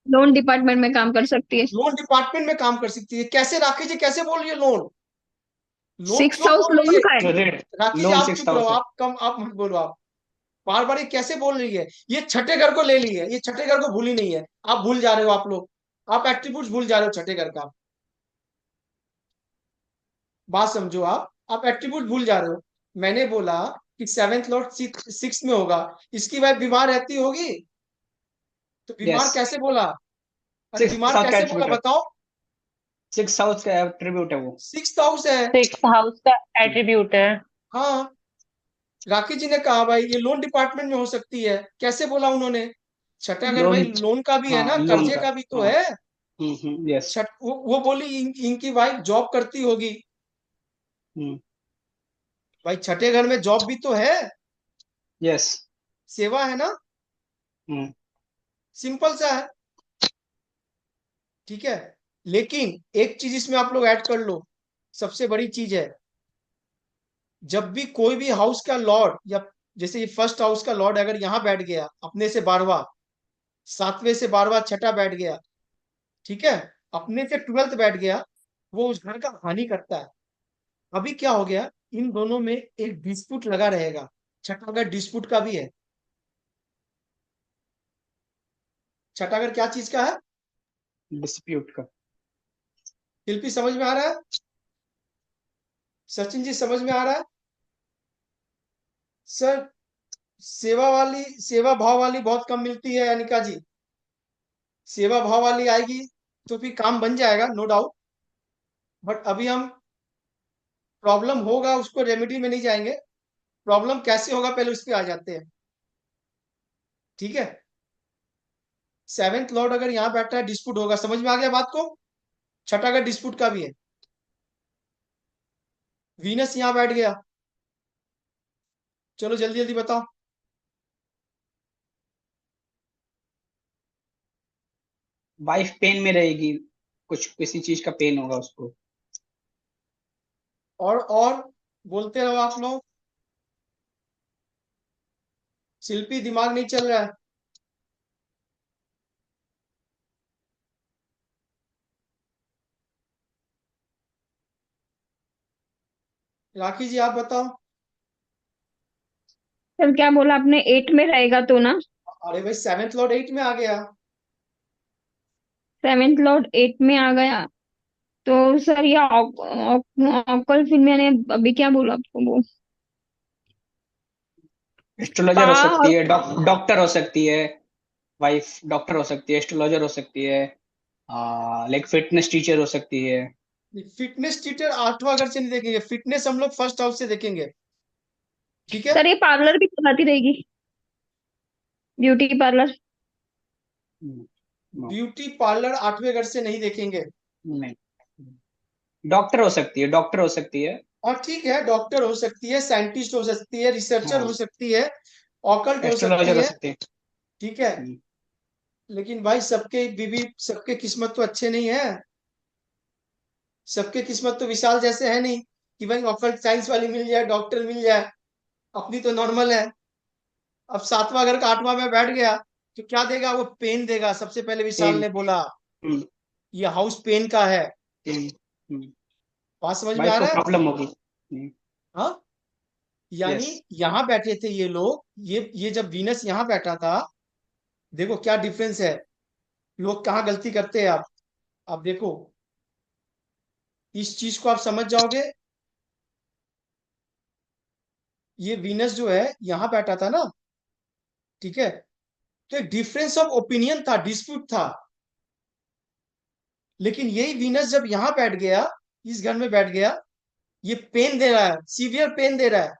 लोन डिपार्टमेंट में काम कर सकती है। लोन डिपार्टमेंट में काम कर सकती है। कैसे राखी जी, कैसे बोल रही है लोन, लोन सिक्स क्यों हाउस बोल रही लोन है? का है। रेट। राखी जी लोन आप सिक्स चुप रहो, हाउस है। आप कम, आप मत बोलो आप। बार बार ये कैसे बोल रही है? ये छठे घर को ले ली है, ये छठे घर को भूली नहीं है। आप भूल जा रहे हो, आप लोग, आप एट्रीब्यूट्स भूल जा रहे हो छठे घर का। बात समझो आप एट्रीब्यूट भूल जा रहे हो। मैंने बोला कि सेवेंथ लॉर्ड सिक्स में होगा, इसकी वाइफ बीमार रहती होगी, तो बीमार यस, कैसे बोला? अरे सिक्स बीमार हाउस का कैसे बोला एट्रीब्यूट है, बताओ? 6 हाउस का एट्रीब्यूट है वो। सिक्स हाउस है। 6th हाउस का एट्रीब्यूट है। हाँ, राकेश जी ने कहा भाई ये लोन डिपार्टमेंट में हो सकती है, कैसे बोला उन्होंने? छठा घर भाई लोन, लोन का भी है हाँ ना, लोन कर्जे का, का भी तो हाँ, है। यस, वो बोली इनकी वाइफ जॉब करती होगी। भाई छठे घर में जॉब भी तो है, यस, सेवा है ना, सिंपल सा है। ठीक है, लेकिन एक चीज इसमें आप लोग ऐड कर लो, सबसे बड़ी चीज है, जब भी कोई भी हाउस का लॉर्ड, या जैसे ये फर्स्ट हाउस का लॉर्ड अगर यहां बैठ गया अपने से 12वां, 7वें से 12वां छठा बैठ गया, ठीक है, अपने से 12th बैठ गया, वो उस घर का हानि करता है। अभी क्या हो गया, इन दोनों में एक डिस्प्यूट लगा रहेगा। छठा घर डिस्प्यूट का भी है। छठा घर क्या चीज का है? डिस्प्यूट का। शिल्पी समझ में आ रहा है? सचिन जी समझ में आ रहा है? सर, सेवा भाव वाली बहुत कम मिलती है अनिका जी। सेवा भाव वाली आएगी तो फिर काम बन जाएगा, नो डाउट। बट अभी हम प्रॉब्लम होगा उसको रेमेडी में नहीं जाएंगे, प्रॉब्लम कैसे होगा पहले उस पर आ जाते हैं। ठीक है, 7th लॉर्ड अगर यहाँ बैठा है डिस्प्यूट होगा, समझ में आ गया बात को? छठा का डिस्प्यूट का भी है। वीनस यहाँ बैठ गया, चलो जल्दी जल्दी बताओ। वाइफ पेन में रहेगी, कुछ किसी चीज का पेन होगा उसको। और बोलते रहो आप लोग। शिल्पी दिमाग नहीं चल रहा है? राखी जी आप बताओ। सर क्या बोला आपने, 8 में रहेगा तो ना? अरे भाई 7th लॉर्ड 8 में आ गया। 7th लॉर्ड 8 में आ गया तो सर ये ऑकल फिर मैंने अभी क्या बोला आपको वो पा एस्ट्रोलॉजर हो सकती और है, डॉक्टर हो सकती है, वाइफ डॉक्टर हो सकती है, एस्ट्रोलॉजर हो सकती है, लाइक फिटनेस टीचर हो सकती है। फिटनेस टीचर 8वां घर से नहीं देखेंगे, फिटनेस हम लोग फर्स्ट हाउस से देखेंगे। ठीक है, सर ये पार्लर भी चलाती रहेगी, beauty parlour. No, beauty parlour 8वें घर से नहीं देखेंगे। नहीं, डॉक्टर हो सकती है, डॉक्टर हो सकती है, और ठीक है, डॉक्टर हो सकती है, साइंटिस्ट हो सकती है, रिसर्चर हाँ, हो सकती है, ऑकल्ट हो सकती एस्ट्रोलॉजर हो है। सकती है। ठीक है, लेकिन भाई सबके बीवी, सबके किस्मत तो अच्छे नहीं है। सबके किस्मत तो विशाल जैसे है नहीं कि भाई ऑकल्ट साइंस वाली मिल जाए, डॉक्टर मिल जाए। अपनी तो नॉर्मल है। अब 7वां घर का 8वां में बैठ गया तो क्या देगा? वो पेन देगा। सबसे पहले विशाल पेन, ने बोला ये हाउस पेन का है। बात समझ में वाइफ आ को रहा है? प्रॉब्लम होगी। हाँ, यानी यस, यहां बैठे थे ये लोग, ये जब वीनस यहां बैठा था, देखो क्या डिफरेंस है, लोग कहाँ गलती करते हैं। आप देखो, इस चीज को आप समझ जाओगे। ये वीनस जो है यहां बैठा था ना, ठीक है, तो एक डिफरेंस ऑफ ओपिनियन था, डिस्प्यूट था। लेकिन यही वीनस जब यहां बैठ गया, इस घर में बैठ गया, ये पेन दे रहा है, सीवियर पेन दे रहा है।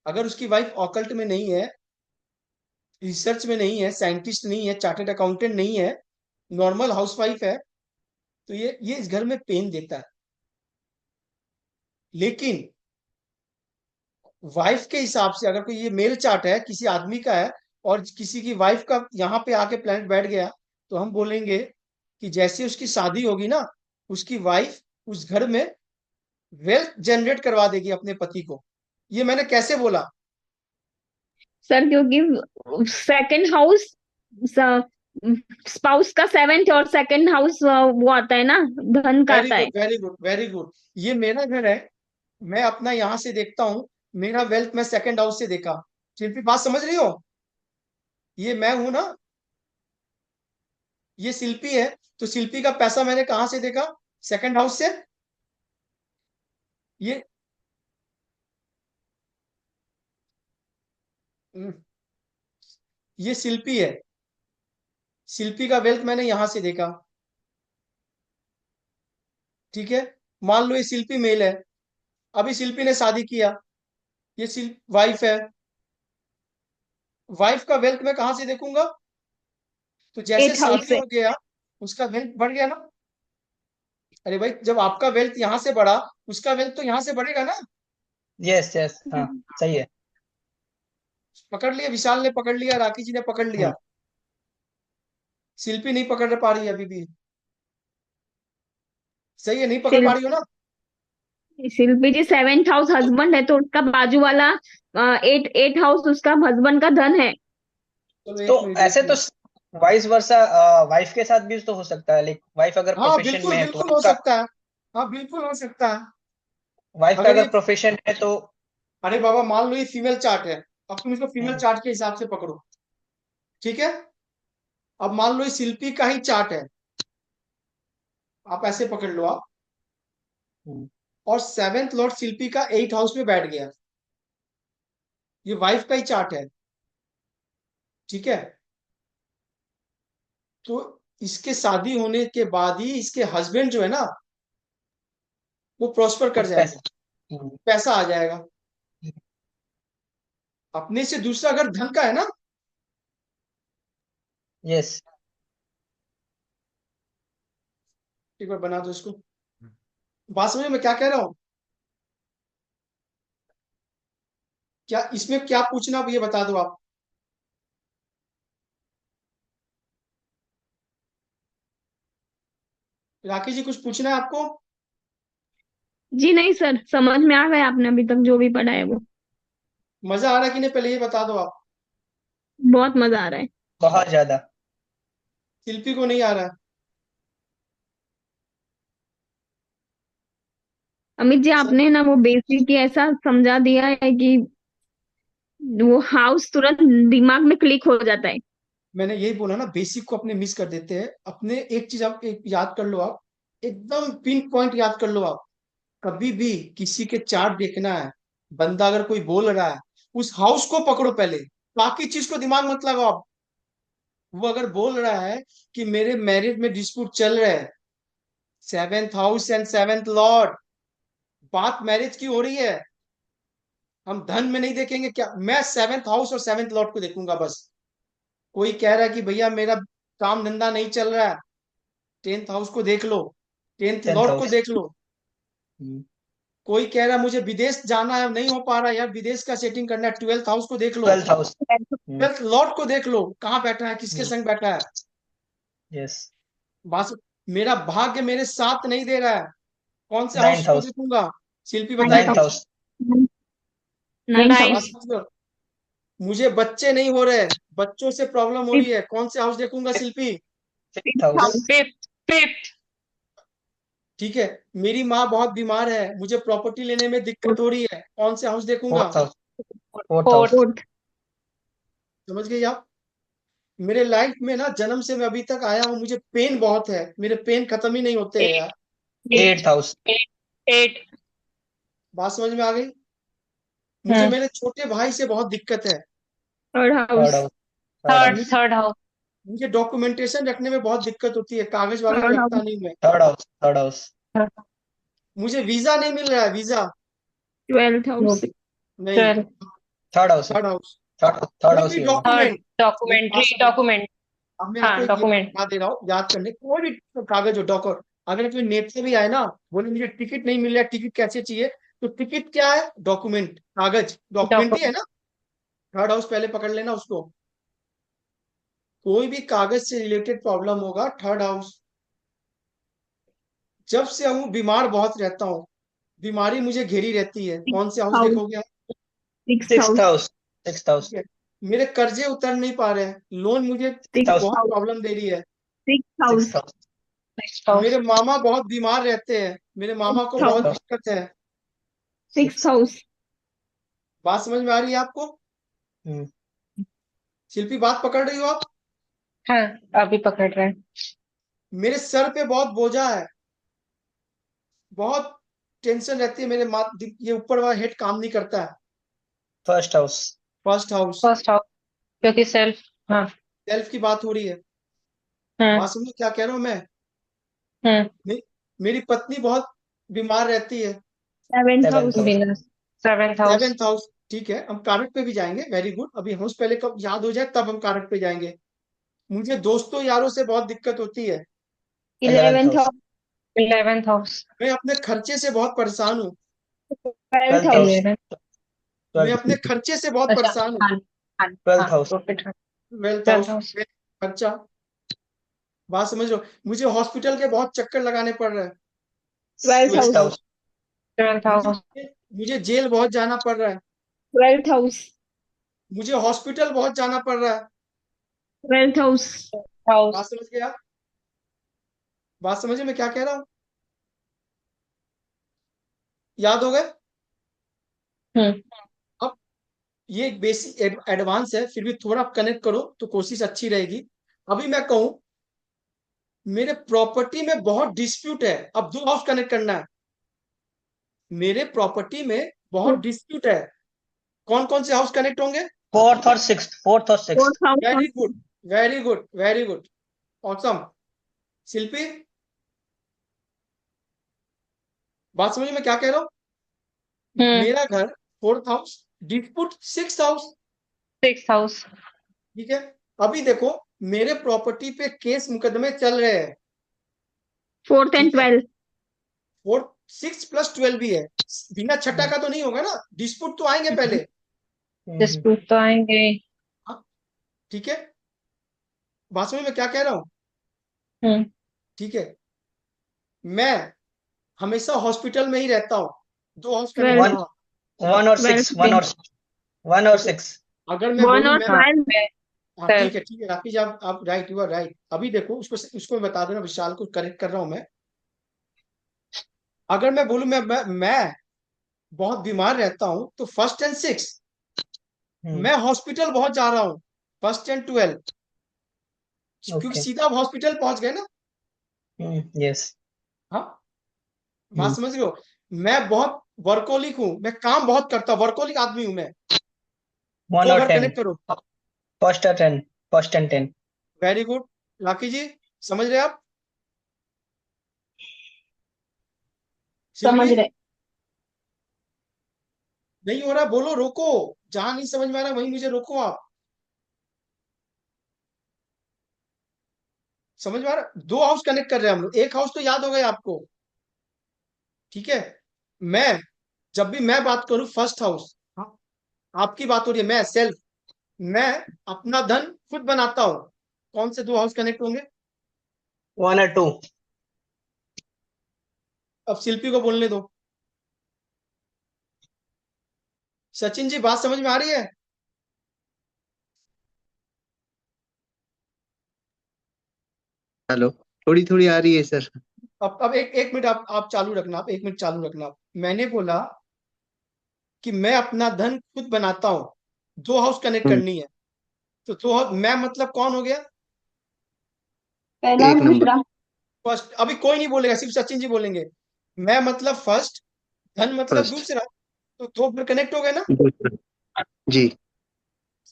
अगर उसकी वाइफ ऑकल्ट में नहीं है, रिसर्च में नहीं है, साइंटिस्ट नहीं है, चार्टर्ड अकाउंटेंट नहीं है, नॉर्मल हाउसवाइफ है, तो ये इस घर में पेन देता है। लेकिन वाइफ के हिसाब से, अगर कोई ये मेल चार्ट है किसी आदमी का है और किसी की वाइफ का यहाँ पे आके प्लैनेट बैठ गया, तो हम बोलेंगे कि जैसे उसकी शादी होगी ना, उसकी वाइफ उस घर में वेल्थ जनरेट करवा देगी अपने पति को। ये मैंने कैसे बोला? सर क्योंकि सेकंड हाउस स्पाउस का 7th और सेकंड हाउस वो आता है ना, धन का वेरी आता है। Good, very good, very good. ये मेरा घर है, मैं अपना यहां से देखता हूं, मेरा वेल्थ मैं सेकंड हाउस से देखा। शिल्पी बात समझ रही हो? ये मैं हूं ना, ये शिल्पी है, तो शिल्पी का पैसा मैंने कहां से देखा? सेकंड हाउस से। ये हम्म, ये शिल्पी है, शिल्पी का वेल्थ मैंने यहां से देखा, ठीक है। मान लो ये शिल्पी मेल है, अभी शिल्पी ने शादी किया, ये शिल्प वाइफ है, वाइफ का वेल्थ मैं कहां से देखूंगा? तो जैसे 8 हाउस शादी से। हो गया उसका वेल्थ बढ़ गया ना। अरे भाई, जब आपका वेल्थ यहां से बढ़ा, उसका वेल्थ तो यहां से बढ़ेगा ना। यस यस, हाँ सही है। पकड़ लिया, विशाल ने पकड़ लिया, राखी जी ने पकड़ लिया, शिल्पी नहीं पकड़ पा रही है अभी भी। सही है, नहीं पकड़ पा शिल्प रही हो ना? शिल्पी जी 7th हाउस हस्बैंड है, तो उसका बाजू वाला 8 हाउस उसका हस्बैंड का धन है। चलो तो एक मिनट ऐसे रुकिए। तो वाइस वर्सा वाइफ के साथ भी तो हो सकता है, लाइक वाइफ अगर हाँ प्रोफेशन बिल्कुल में है तो बिल्कुल हो सकता है, हाँ बिल्कुल हो सकता है। वाइफ का अगर अगर ये, प्रोफेशन है तो। अरे बाबा मान लो ये फीमेल चार्ट है, अब तुम इसको फीमेल हम्म, चार्ट के हिसाब से पकड़ो, ठीक है। अब मान लो ये शिल्पी का ही चार्ट है, आप ऐसे पकड़ लो आप, हम्म, और 7th लॉर्ड शिल्पी का 8th हाउस में बैठ गया, ये वाइफ का ही चार्ट है, ठीक है। तो इसके शादी होने के बाद ही इसके हस्बैंड जो है ना, वो प्रॉस्पर तो कर जाएंगे, पैसे। पैसा आ जाएगा। अपने से दूसरा घर धन का है ना। यस। एक बार बना दो इसको, बात समझ में मैं क्या कह रहा हूं? क्या इसमें क्या पूछना, अब ये बता दो आप। राकेश जी कुछ पूछना है आपको? जी नहीं सर, समझ में आ गया आपने अभी तक जो भी पढ़ा है वो। मजा आ रहा है कि नहीं, पहले ये बता दो आप। बहुत मजा आ रहा है। बहुत ज्यादा। शिल्पी को नहीं आ रहा है? अमित जी सर, आपने ना वो बेसिक ही ऐसा समझा दिया है कि वो हाउस तुरंत दिमाग में क्लिक हो जाता है। मैंने यही बोला ना, बेसिक को अपने मिस कर देते हैं अपने। एक चीज आप एक याद कर लो, आप एकदम पिन पॉइंट याद कर लो आप। कभी भी किसी के चार्ट देखना है, बंदा अगर कोई बोल रहा है, उस हाउस को पकड़ो पहले, बाकी चीज को दिमाग मत लगाओ आप। वो अगर बोल रहा है कि मेरे मैरिज में डिस्प्यूट चल रहा है, 7th house and 7th Lord, बात मैरिज की हो रही है, हम धन में नहीं देखेंगे क्या? मैं 7th हाउस और 7th लॉर्ड को देखूंगा बस। कोई कह रहा है कि भैया मेरा काम धंधा नहीं चल रहा है, 10th हाउस को देख लो, टेंथ टेंथ लॉर्ड को हाउस। देख लो। कोई कह रहा है मुझे विदेश जाना है, नहीं हो पा रहा है यार, विदेश का सेटिंग करना है, 12th हाउस को देख लो, 12th हाउस। 12th लॉर्ड को देख लो, कहाँ बैठा है, किसके संग बैठा है। यस। बस, मेरा भाग्य मेरे साथ नहीं दे रहा है, कौन से हाउस 9th को हाउस। देखूंगा? शिल्पी 9th बताएगी। हाउस। नाइन्थ बात हाउस। नाइन्थ। समझ लो, मुझे बच्चे नहीं हो रहे, बच्चों से प्रॉब्लम हो रही है, कौन से हाउस देखूंगा शिल्पी? 5th house. जब, फिफ्थ। फिफ्थ। ठीक है, मेरी माँ बहुत बीमार है, मुझे प्रॉपर्टी लेने में दिक्कत हो रही है, कौन से हाउस देखूंगा? 4th house. 4th house. Fourth. Fourth. समझ गए आप? मेरे लाइफ में ना, जन्म से मैं अभी तक आया हूँ, मुझे पेन बहुत है, मेरे पेन खत्म ही नहीं होते हैं एट। यार। 8th house. एट। बात समझ में आ गई? मुझे हम्म। मेरे छोटे भाई से बहुत दिक्कत है। Third 3rd house. House. 3rd third. House. मुझे थर्ड हाउस। मुझे डॉक्यूमेंटेशन रखने में बहुत दिक्कत होती है, कागज वागज थर्ड रखता हाउस। नहीं मैं। 3rd house. 3rd house. मुझे वीजा नहीं मिल रहा है, वीजा 12th हाउस। नहीं। Twelfth. 3rd house. 3rd house, 3rd कोई हाउस भी ही होगा। थर्ड डॉक्यूमेंट, मेरी बात डॉक्यूमेंट्री समझ। डॉक्यूमेंट। अब मैं आपको हाँ एक ये डॉक्यूमेंट। बता दे रहा हूँ याद करने, कोई भी कागज हो, डॉक्यूमेंट, अगर कोई नेता भी आए ना, बोले मुझे टिकट नहीं मिल रहा है, टिकट कैसे चाहिए, तो टिकट क्या है? डॉक्यूमेंट, कागज, डॉक्यूमेंट ही है डॉक्यूमेंट। ना। 3rd हाउस पहले पकड़ लेना उसको। कोई भी कागज से रिलेटेड प्रॉब्लम होगा, 3rd हाउस। जब से हूँ बीमार बहुत रहता हूँ, बीमारी मुझे घेरी रहती है, कौन से हाउस हाउस। देखोगे आप? 6th 6th house. House. 6th house. ठीक है, मेरे कर्जे उतर नहीं पा रहे हैं, लोन मुझे 6th हाउस। 6th बहुत हाउस। प्रॉब्लम दे रही है। 6th 6th house. House. Next house. मेरे मामा बहुत बीमार रहते हैं, मेरे मामा को 6th बहुत हाउस। हाउस। दिक्कत है। 6th house. बात समझ में आ रही है आपको? हम्म, शिल्पी बात पकड़ रही हो आप? हाँ अभी पकड़ रहे हैं। मेरे सर पे बहुत बोझा है, बहुत टेंशन रहती है मेरे ये ऊपर वाला हेड काम नहीं करता है। 1st house. 1st house, first house. क्योंकि सेल्फ। हाँ। सेल्फ की बात हो रही है। बात समझो क्या कह रहा हूँ मैं। हम्म मेरी पत्नी बहुत बीमार रहती है। Seventh house. Seventh house. Seventh house, ठीक है, हम कारक पे भी जाएंगे, वेरी गुड। अभी हाउस पहले कब याद हो जाए तब हम कारक पे जाएंगे। मुझे दोस्तों यारों से बहुत दिक्कत होती है। 11th house. 11th house. मैं अपने खर्चे से बहुत परेशान हूँ। 12th house. 11th। मैं अपने खर्चे से बहुत अच्छा, परेशान हूँ। हाँ हाँ 12th house. Profit. Twelfth 12th house, house. खर्चा। बात समझ लो, मुझे हॉस्पिटल के बहुत चक्कर लगाने पड़ रहे हैं। 12th 6th house. House. 12th house. मुझे जेल बहुत जाना पड़ रहा है। 12th house. मुझे हॉस्पिटल बहुत जाना पड़ रहा है। 12th house. हाउस। बात समझ गया? बात समझे मैं क्या कह रहा हूँ? याद हो गए? हम्म अब ये एक बेसिक एडवांस है, फिर भी थोड़ा कनेक्ट करो तो कोशिश अच्छी रहेगी। अभी मैं कहूं मेरे प्रॉपर्टी में बहुत डिस्प्यूट है, अब दो हाउस कनेक्ट करना है। मेरे प्रॉपर्टी में बहुत डिस्प्यूट है, कौन कौन से हाउस कनेक्ट होंगे? 4th और 6th, 4th और 6th। 4th हाउस। Very good, very good, very good, awesome. Shilpi, बात समझ में क्या कह रहा हूं? हम्म मेरा घर fourth house, dispute six house, 6th house. ठीक है। अभी देखो, मेरे प्रॉपर्टी पे केस मुकदमे चल रहे हैं, 4th एंड ठीक है। 12th। फोर्थ, 6 + 12 भी है, बिना छठा का तो नहीं होगा ना, डिस्प्यूट तो आएंगे पहले। डिस्प्यूट तो आएंगे। हाँ, ठीक है। बात समझ में क्या कह रहा हूँ? हम्म ठीक है। मैं हमेशा हॉस्पिटल में ही रहता हूँ, दो हाउस कनेक्ट 12th। वन कर रहा हूँ। 1 और 6, 1 और 1 और देखो, 6। अगर मैं 1 बोलूँ और मैं, हाँ 12। हाँ सर। ठीक है राकेश, आप राइट, यू आर राइट। अभी देखो, उसको बता देना, विशाल को करेक्ट कर रहा हूँ मैं। अगर मैं बोलूँ मैं बहुत बीमार रहता हूँ तो फर्स्ट एंड सिक्स, मैं हॉस्पिटल बहुत जा रहा हूँ फर्स्ट एंड 12, क्योंकि ओके। सीधा आप हॉस्पिटल पहुंच गए ना। यस। हाँ, बात समझ रहे हो? मैं बहुत वर्कोलिक हूँ, मैं काम बहुत करता हूँ, वर्कोलिक आदमी हूँ मैं। 1 दो और घर 10, कनेक्ट करो। फर्स्ट और 10, first and 10। Very good Rakesh ji, समझ रहे आप? समझ शिवली, रहे। नहीं हो रहा बोलो, रोको। जहां नहीं समझ में आ रहा वहीं मुझे रोको आप। समझ में आ रहा? दो हाउस कनेक्ट कर रहे हैं हम लोग, एक हाउस तो याद हो गया आपको, ठीक है। मैं जब भी मैं बात करूं फर्स्ट हाउस, हाँ, आपकी बात हो रही है, मैं सेल्फ, मैं अपना धन खुद बनाता हूं, कौन से दो हाउस कनेक्ट होंगे? 1 और 2। अब शिल्पी को बोलने दो। सचिन जी, बात समझ में आ रही है? हेलो, थोड़ी थोड़ी आ रही है सर। अब एक एक मिनट, आप चालू रखना, आप 1 मिनट चालू रखना। मैंने बोला कि मैं अपना धन खुद बनाता हूं, दो हाउस कनेक्ट हम्म, करनी है, तो दो मैं मतलब कौन हो गया? पहला और 1 नंबर। दूसरा। फर्स्ट। अभी कोई नहीं बोलेगा, सिर्फ सचिन जी बोलेंगे। मैं मतलब फर्स्ट, धन मतलब फर्स्ट। दूसरा, तो दो फिर कनेक्ट हो गए ना। दूसरा। जी।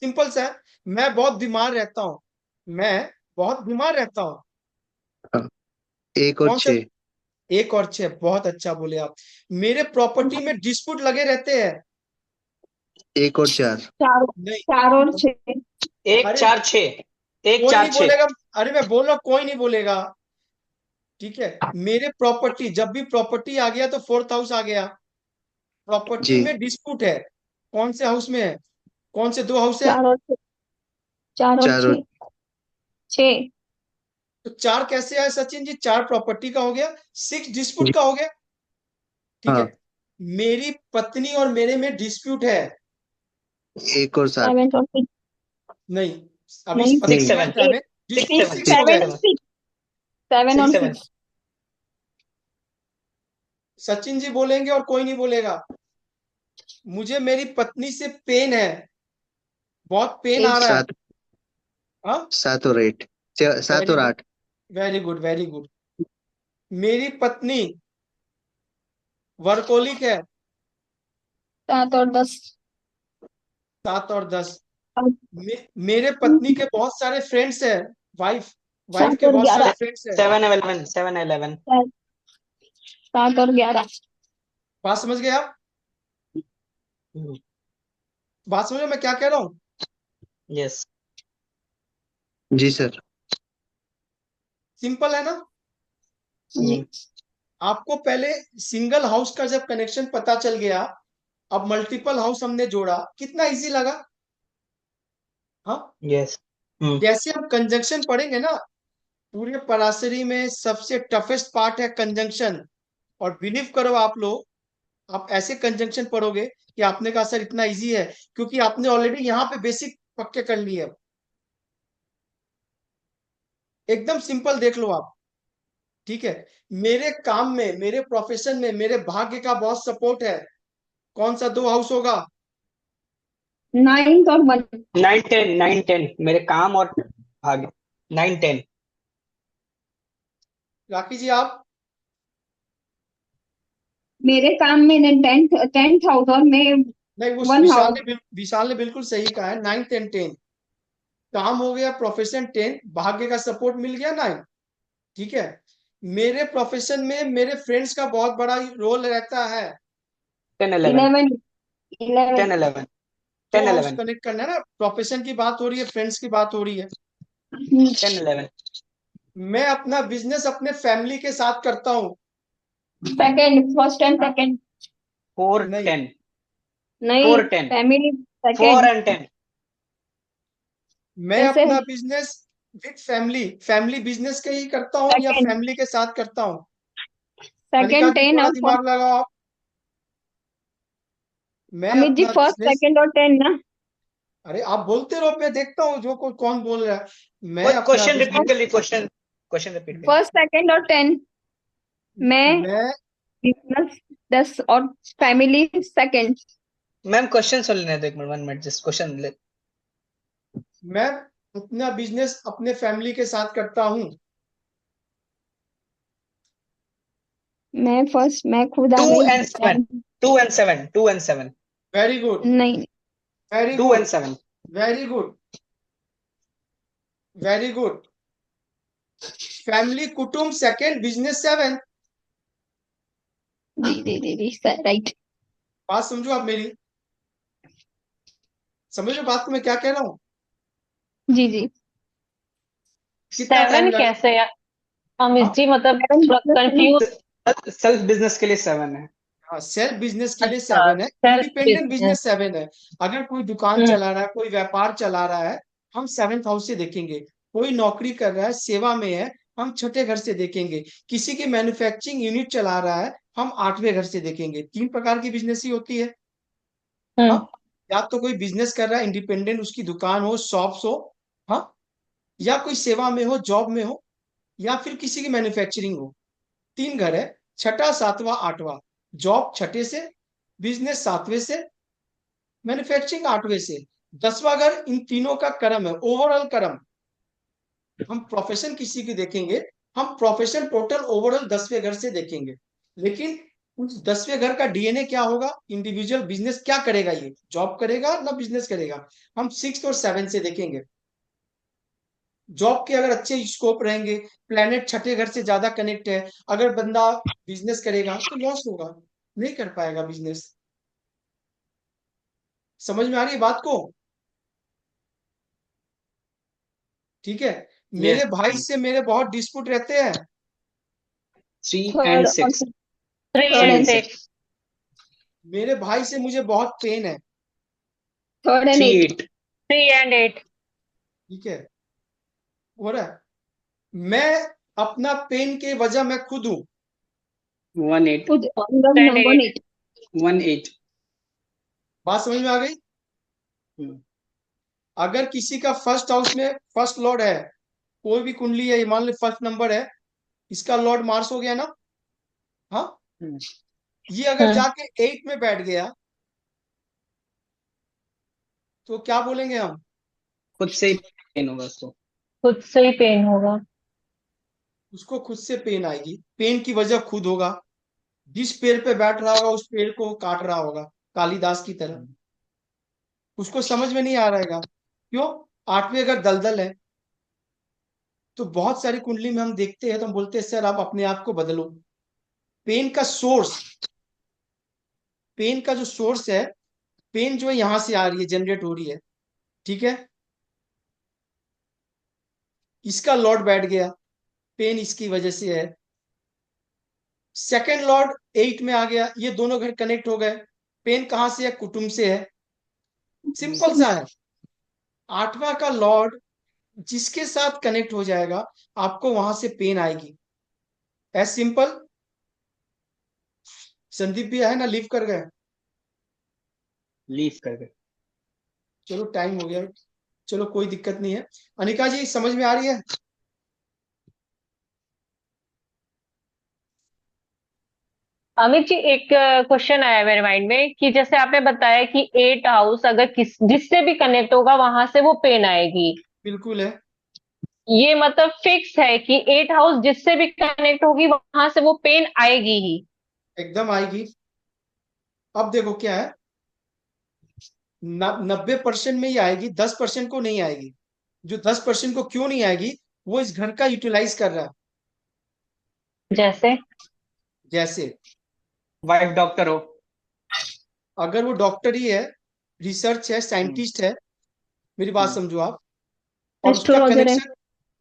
सिंपल सा है। मैं बहुत बीमार रहता हूँ, मैं बहुत बीमार रहता हूँ, हाँ, 1 और कौन सा? 6। 1 और 6, बहुत अच्छा बोले आप। मेरे प्रॉपर्टी में डिस्प्यूट लगे रहते हैं। 1 और 4। 4। नहीं, 4 और 6। 1 अरे 4 6, 1 कोई 4 नहीं 6। बोलेगा। अरे मैं बोल रहा हूं, कोई नहीं बोलेगा, ठीक है। मेरे प्रॉपर्टी, जब भी प्रॉपर्टी आ गया तो फोर्थ हाउस आ गया। प्रॉपर्टी जी। में डिस्प्यूट है, कौन से हाउस में है? कौन से दो हाउस है? 4 और 6। 4 और 4 और 6। 6। तो चार कैसे आए सचिन जी? चार प्रॉपर्टी का हो गया, सिक्स डिस्प्यूट जी। का हो गया, ठीक है। हाँ, मेरी पत्नी और मेरे में डिस्प्यूट है। 1 और 7। 7 और 6। नहीं, अभी नहीं। अभी 6 नहीं, क्या 7, टाइम है? 6 डिस्प्यूट 7, 6 हो 6 गया। 7 7, 6। 7 6 और 7। 6। सचिन जी बोलेंगे और कोई नहीं बोलेगा। मुझे मेरी पत्नी से पेन है, बहुत पेन आ 8। रहा है। 7। हाँ, 7 और 8। 7 वेरी और good, 8। Very good, very good. मेरी पत्नी वर्कोलिक है, 7 और 10। 7 और 10। मेरे पत्नी के बहुत सारे फ्रेंड्स हैं, वाइफ, वाइफ 7 के और बहुत सारे 11, फ्रेंड्स हैं। 7-11, 7-11। 7 और 11। बात समझ गए आप? बात समझ मैं क्या कह रहा हूँ? यस। जी सर। सिंपल है ना? जी आपको पहले सिंगल हाउस का जब कनेक्शन पता चल गया, अब मल्टीपल हाउस हमने जोड़ा, कितना इजी लगा? हाँ, यस। जैसे हम कंजंक्शन पढ़ेंगे ना, पूरे पराशरी में सबसे टफेस्ट पार्ट है कंजंक्शन। और बिलीव करो आप लोग, आप ऐसे कंजंक्शन पढ़ोगे कि आपने कहा सर इतना इजी है, क्योंकि आपने ऑलरेडी यहाँ पे बेसिक पक्के कर लिए अब। एकदम सिंपल, देख लो आप। ठीक है, मेरे काम में, मेरे प्रोफेशन में, मेरे भाग्य का बहुत सपोर्ट है। कौन सा दो हाउस होगा? 9 और 1। 9-10, 9-10 मेरे काम और भाग्य। 9-10। राखी जी आप? मेरे काम में 10th हाउस और मैं नहीं, वो 1 हाउस। विशाल ने बिल्कुल सही कहा है, 9 10 10। काम हो गया, प्रोफेशन 10, भाग्य का सपोर्ट मिल गया 9। ठीक है, मेरे प्रोफेशन में मेरे फ्रेंड्स का बहुत बड़ा रोल रहता है। 10-11, 11 11 10-11, दो हाउस 10-11, कनेक्ट करना है ना, प्रोफेशन की बात हो रही है, फ्रेंड्स की बात हो रही है। 10-11। मैं अपना बिजनेस अपने फैमिली के साथ करता हूँ। Second, first and second. 4-10, नहीं, नहीं, 4-10, फैमिली 4 सेकंड। and 10। मैं कैसे? अपना business with family, family business के ही करता हूँ या सेकंड, फैमिली के साथ करता हूँ? अनिका सेकंड जी 10 थोड़ा और फर्स्ट। दिमाग लगाओ आप। मैं अमित जी अपना फर्स्ट बिजनेस, सेकंड और 10 ना। अरे आप बोलते रहो, मैं देखता हूँ जो कौन बोल रहा है। मैं अपना क्वेश्चन रिपीट बिजनेस, कर ली, क्वेश्चन रिपीट कर ली। फर्स्ट सेकंड और 10। मैं मैं बिजनेस 10 और फैमिली सेकंड। मैम क्वेश्चन सुन लेने दो, 1 मिनट, 1 मिनट, जस्ट क्वेश्चन ले। मैं अपना बिजनेस अपने फैमिली के साथ करता हूँ। मैं फर्स्ट, मैं खुद आ 2 गई। and 7, 2 and 7, 2 and 7, very good, नहीं, very 2 and good, 7। Very good, very good. Family कुटुंब सेकंड, बिजनेस 7। जी राइट। बात समझो आप मेरी, समझो बात को मैं क्या कह रहा हूँ? जी कितना टाइम 7 लगा? कैसे यार अमित हाँ, जी, मतलब थोड़ा कंफ्यूज। सेल्फ बिजनेस के लिए 7 है। हाँ, सेल्फ बिजनेस के लिए अच्छा, 7 है, सेल्फ इंडिपेंडेंट बिजनेस। बिजनेस 7 है। अगर कोई दुकान चला रहा है, कोई व्यापार चला रहा है, हम 7th हाउस से देखेंगे। कोई नौकरी कर रहा है, सेवा में है, हम छठे घर से देखेंगे। किसी की मैन्युफैक्चरिंग यूनिट चला रहा है, हम 8वें घर से देखेंगे। 3 प्रकार की बिजनेस ही होती है। हाँ, हम्म या तो कोई बिजनेस कर रहा है इंडिपेंडेंट, उसकी दुकान हो, शॉप्स हो, हाँ, या कोई सेवा में हो, जॉब में हो, या फिर किसी की मैन्युफैक्चरिंग हो। 3 घर है, छठा, सातवां, आठवां। जॉब छठे से, बिजनेस 7वें से, मैन्युफैक्चरिंग 8वें से। 10वां घर इन तीनों का कर्म है, ओवरऑल कर्म। हम प्रोफेशन किसी की देखेंगे, हम प्रोफेशन टोटल ओवरऑल 10वें घर से देखेंगे। लेकिन उस 10वें घर का डीएनए क्या होगा, इंडिविजुअल बिजनेस क्या करेगा, ये जॉब करेगा ना बिजनेस करेगा, हम 6 और 7 से देखेंगे। जॉब के अगर अच्छे स्कोप रहेंगे, प्लेनेट छठे घर से ज्यादा कनेक्ट है, अगर बंदा बिजनेस करेगा तो लॉस होगा, नहीं कर पाएगा बिजनेस। समझ में आ रही है बात को? ठीक है, यस। मेरे भाई से मेरे बहुत डिस्प्यूट रहते हैं। 3 थर्ड and और 6, 3 थर्ड 3 एंड एंड and 6। 6, मेरे भाई से मुझे बहुत पेन है। Third and 3 8। 8, 3 एंड 8। ठीक है, हो रहा है। मैं अपना पेन के वजह मैं खुद हूं। 1 8, खुद अंगम एंड नंबर 8। 8। 1 8। बात समझ में आ गई? अगर किसी का फर्स्ट हाउस में फर्स्ट लॉर्ड है, कोई भी कुंडली है, ये मान लो फर्स्ट नंबर है, इसका लॉर्ड मार्स हो गया ना, हाँ, ये अगर जाके 8 में बैठ गया तो क्या बोलेंगे हम? खुद से ही पेन होगा उसको। खुद से ही पेन होगा। उसको खुद से पेन आएगी, पेन की वजह खुद होगा। जिस पेड़ पे बैठ रहा होगा उस पेड़ को काट रहा होगा, कालिदास की तरह। उसको समझ में नहीं आ रहेगा, क्यों? 8वें अगर दलदल है, तो बहुत सारी कुंडली में हम देखते हैं तो हम बोलते हैं सर आप अपने आप को बदलो। पेन का सोर्स, पेन का जो सोर्स है, पेन जो है यहां से आ रही है, जनरेट हो रही है, ठीक है। इसका लॉर्ड बैठ गया, पेन इसकी वजह से है। सेकंड लॉर्ड 8 में आ गया, ये दोनों घर कनेक्ट हो गए। पेन कहां से है? कुटुंब से है, सिंपल सा है। आठवां का लॉर्ड जिसके साथ कनेक्ट हो जाएगा आपको वहां से पेन आएगी, एज सिंपल। संदीप भी है ना, लीव कर गए? लीव कर गए। चलो टाइम हो गया, चलो कोई दिक्कत नहीं है। अनिका जी समझ में आ रही है? अमित जी, एक क्वेश्चन आया मेरे माइंड में कि जैसे आपने बताया कि 8 हाउस अगर किस जिससे भी कनेक्ट होगा वहां से वो पेन आएगी। बिल्कुल है, ये मतलब फिक्स है कि 8 हाउस जिससे भी कनेक्ट होगी वहां से वो पेन आएगी ही। एकदम आएगी। अब देखो क्या है, 90% में ही आएगी, 10% को नहीं आएगी। जो 10% को क्यों नहीं आएगी, वो इस घर का यूटिलाइज कर रहा है। जैसे जैसे वाइफ डॉक्टर हो। अगर वो डॉक्टर ही है, रिसर्च है, साइंटिस्ट है, मेरी बात हम्म, समझो आप, और एस्ट्रोलॉजर है।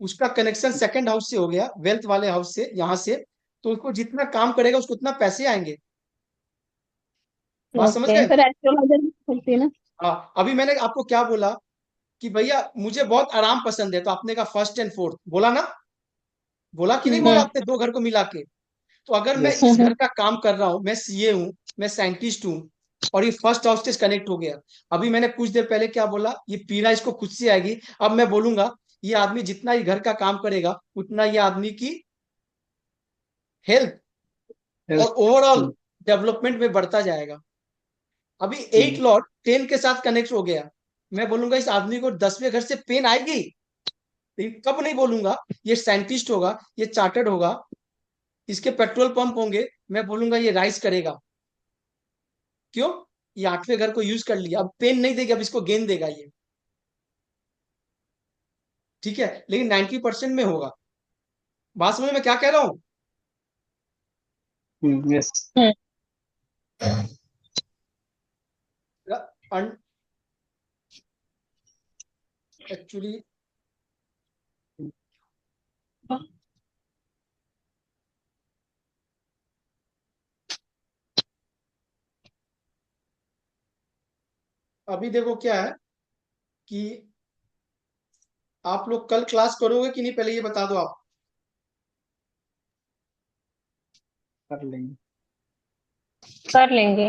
उसका कनेक्शन सेकंड हाउस से हो गया, वेल्थ वाले हाउस से, यहाँ से, तो उसको जितना काम करेगा उसको उतना पैसे आएंगे। बात समझ ओके, गए? फिर एस्ट्रोलॉजर भी सकती है ना। हाँ, अभी मैंने आपको क्या बोला कि भैया मुझे बहुत आराम पसंद है, तो आपने कहा फर्स्ट एंड फोर्थ, बोला ना? बोला कि नहीं बोला हम्म। आपने, दो घर को मिला के? तो अगर मैं यस। इस घर का काम कर रहा हूं, मैं सीए हूं, मैं साइंटिस्ट हूं, और ये फर्स्ट हाउस से कनेक्ट हो गया, अभी मैंने कुछ देर पहले क्या बोला, ये पीड़ा इसको खुद से आएगी। अब मैं बोलूंगा ये आदमी जितना ये घर का काम करेगा उतना ये आदमी की हेल्थ और ओवरऑल डेवलपमेंट में बढ़ता जाएगा। अभी 8 लॉर्ड 10 के साथ कनेक्ट हो गया, मैं बोलूंगा इस आदमी को 10वें घर से पेन आएगी, लेकिन कब नहीं बोलूंगा। ये साइंटिस्ट होगा, ये चार्टर्ड होगा, इसके पेट्रोल पंप होंगे, मैं बोलूंगा ये राइज करेगा। क्यों? ये 8वें घर को यूज कर लिया, अब पेन नहीं देगा, अब इसको गेन देगा ये, ठीक है। लेकिन 90% में होगा। बात समझ में क्या कह रहा हूं? यस। एक्चुअली अभी देखो क्या है कि आप लोग कल क्लास करोगे कि नहीं, पहले ये बता दो आप। कर लेंगे। कर लेंगे।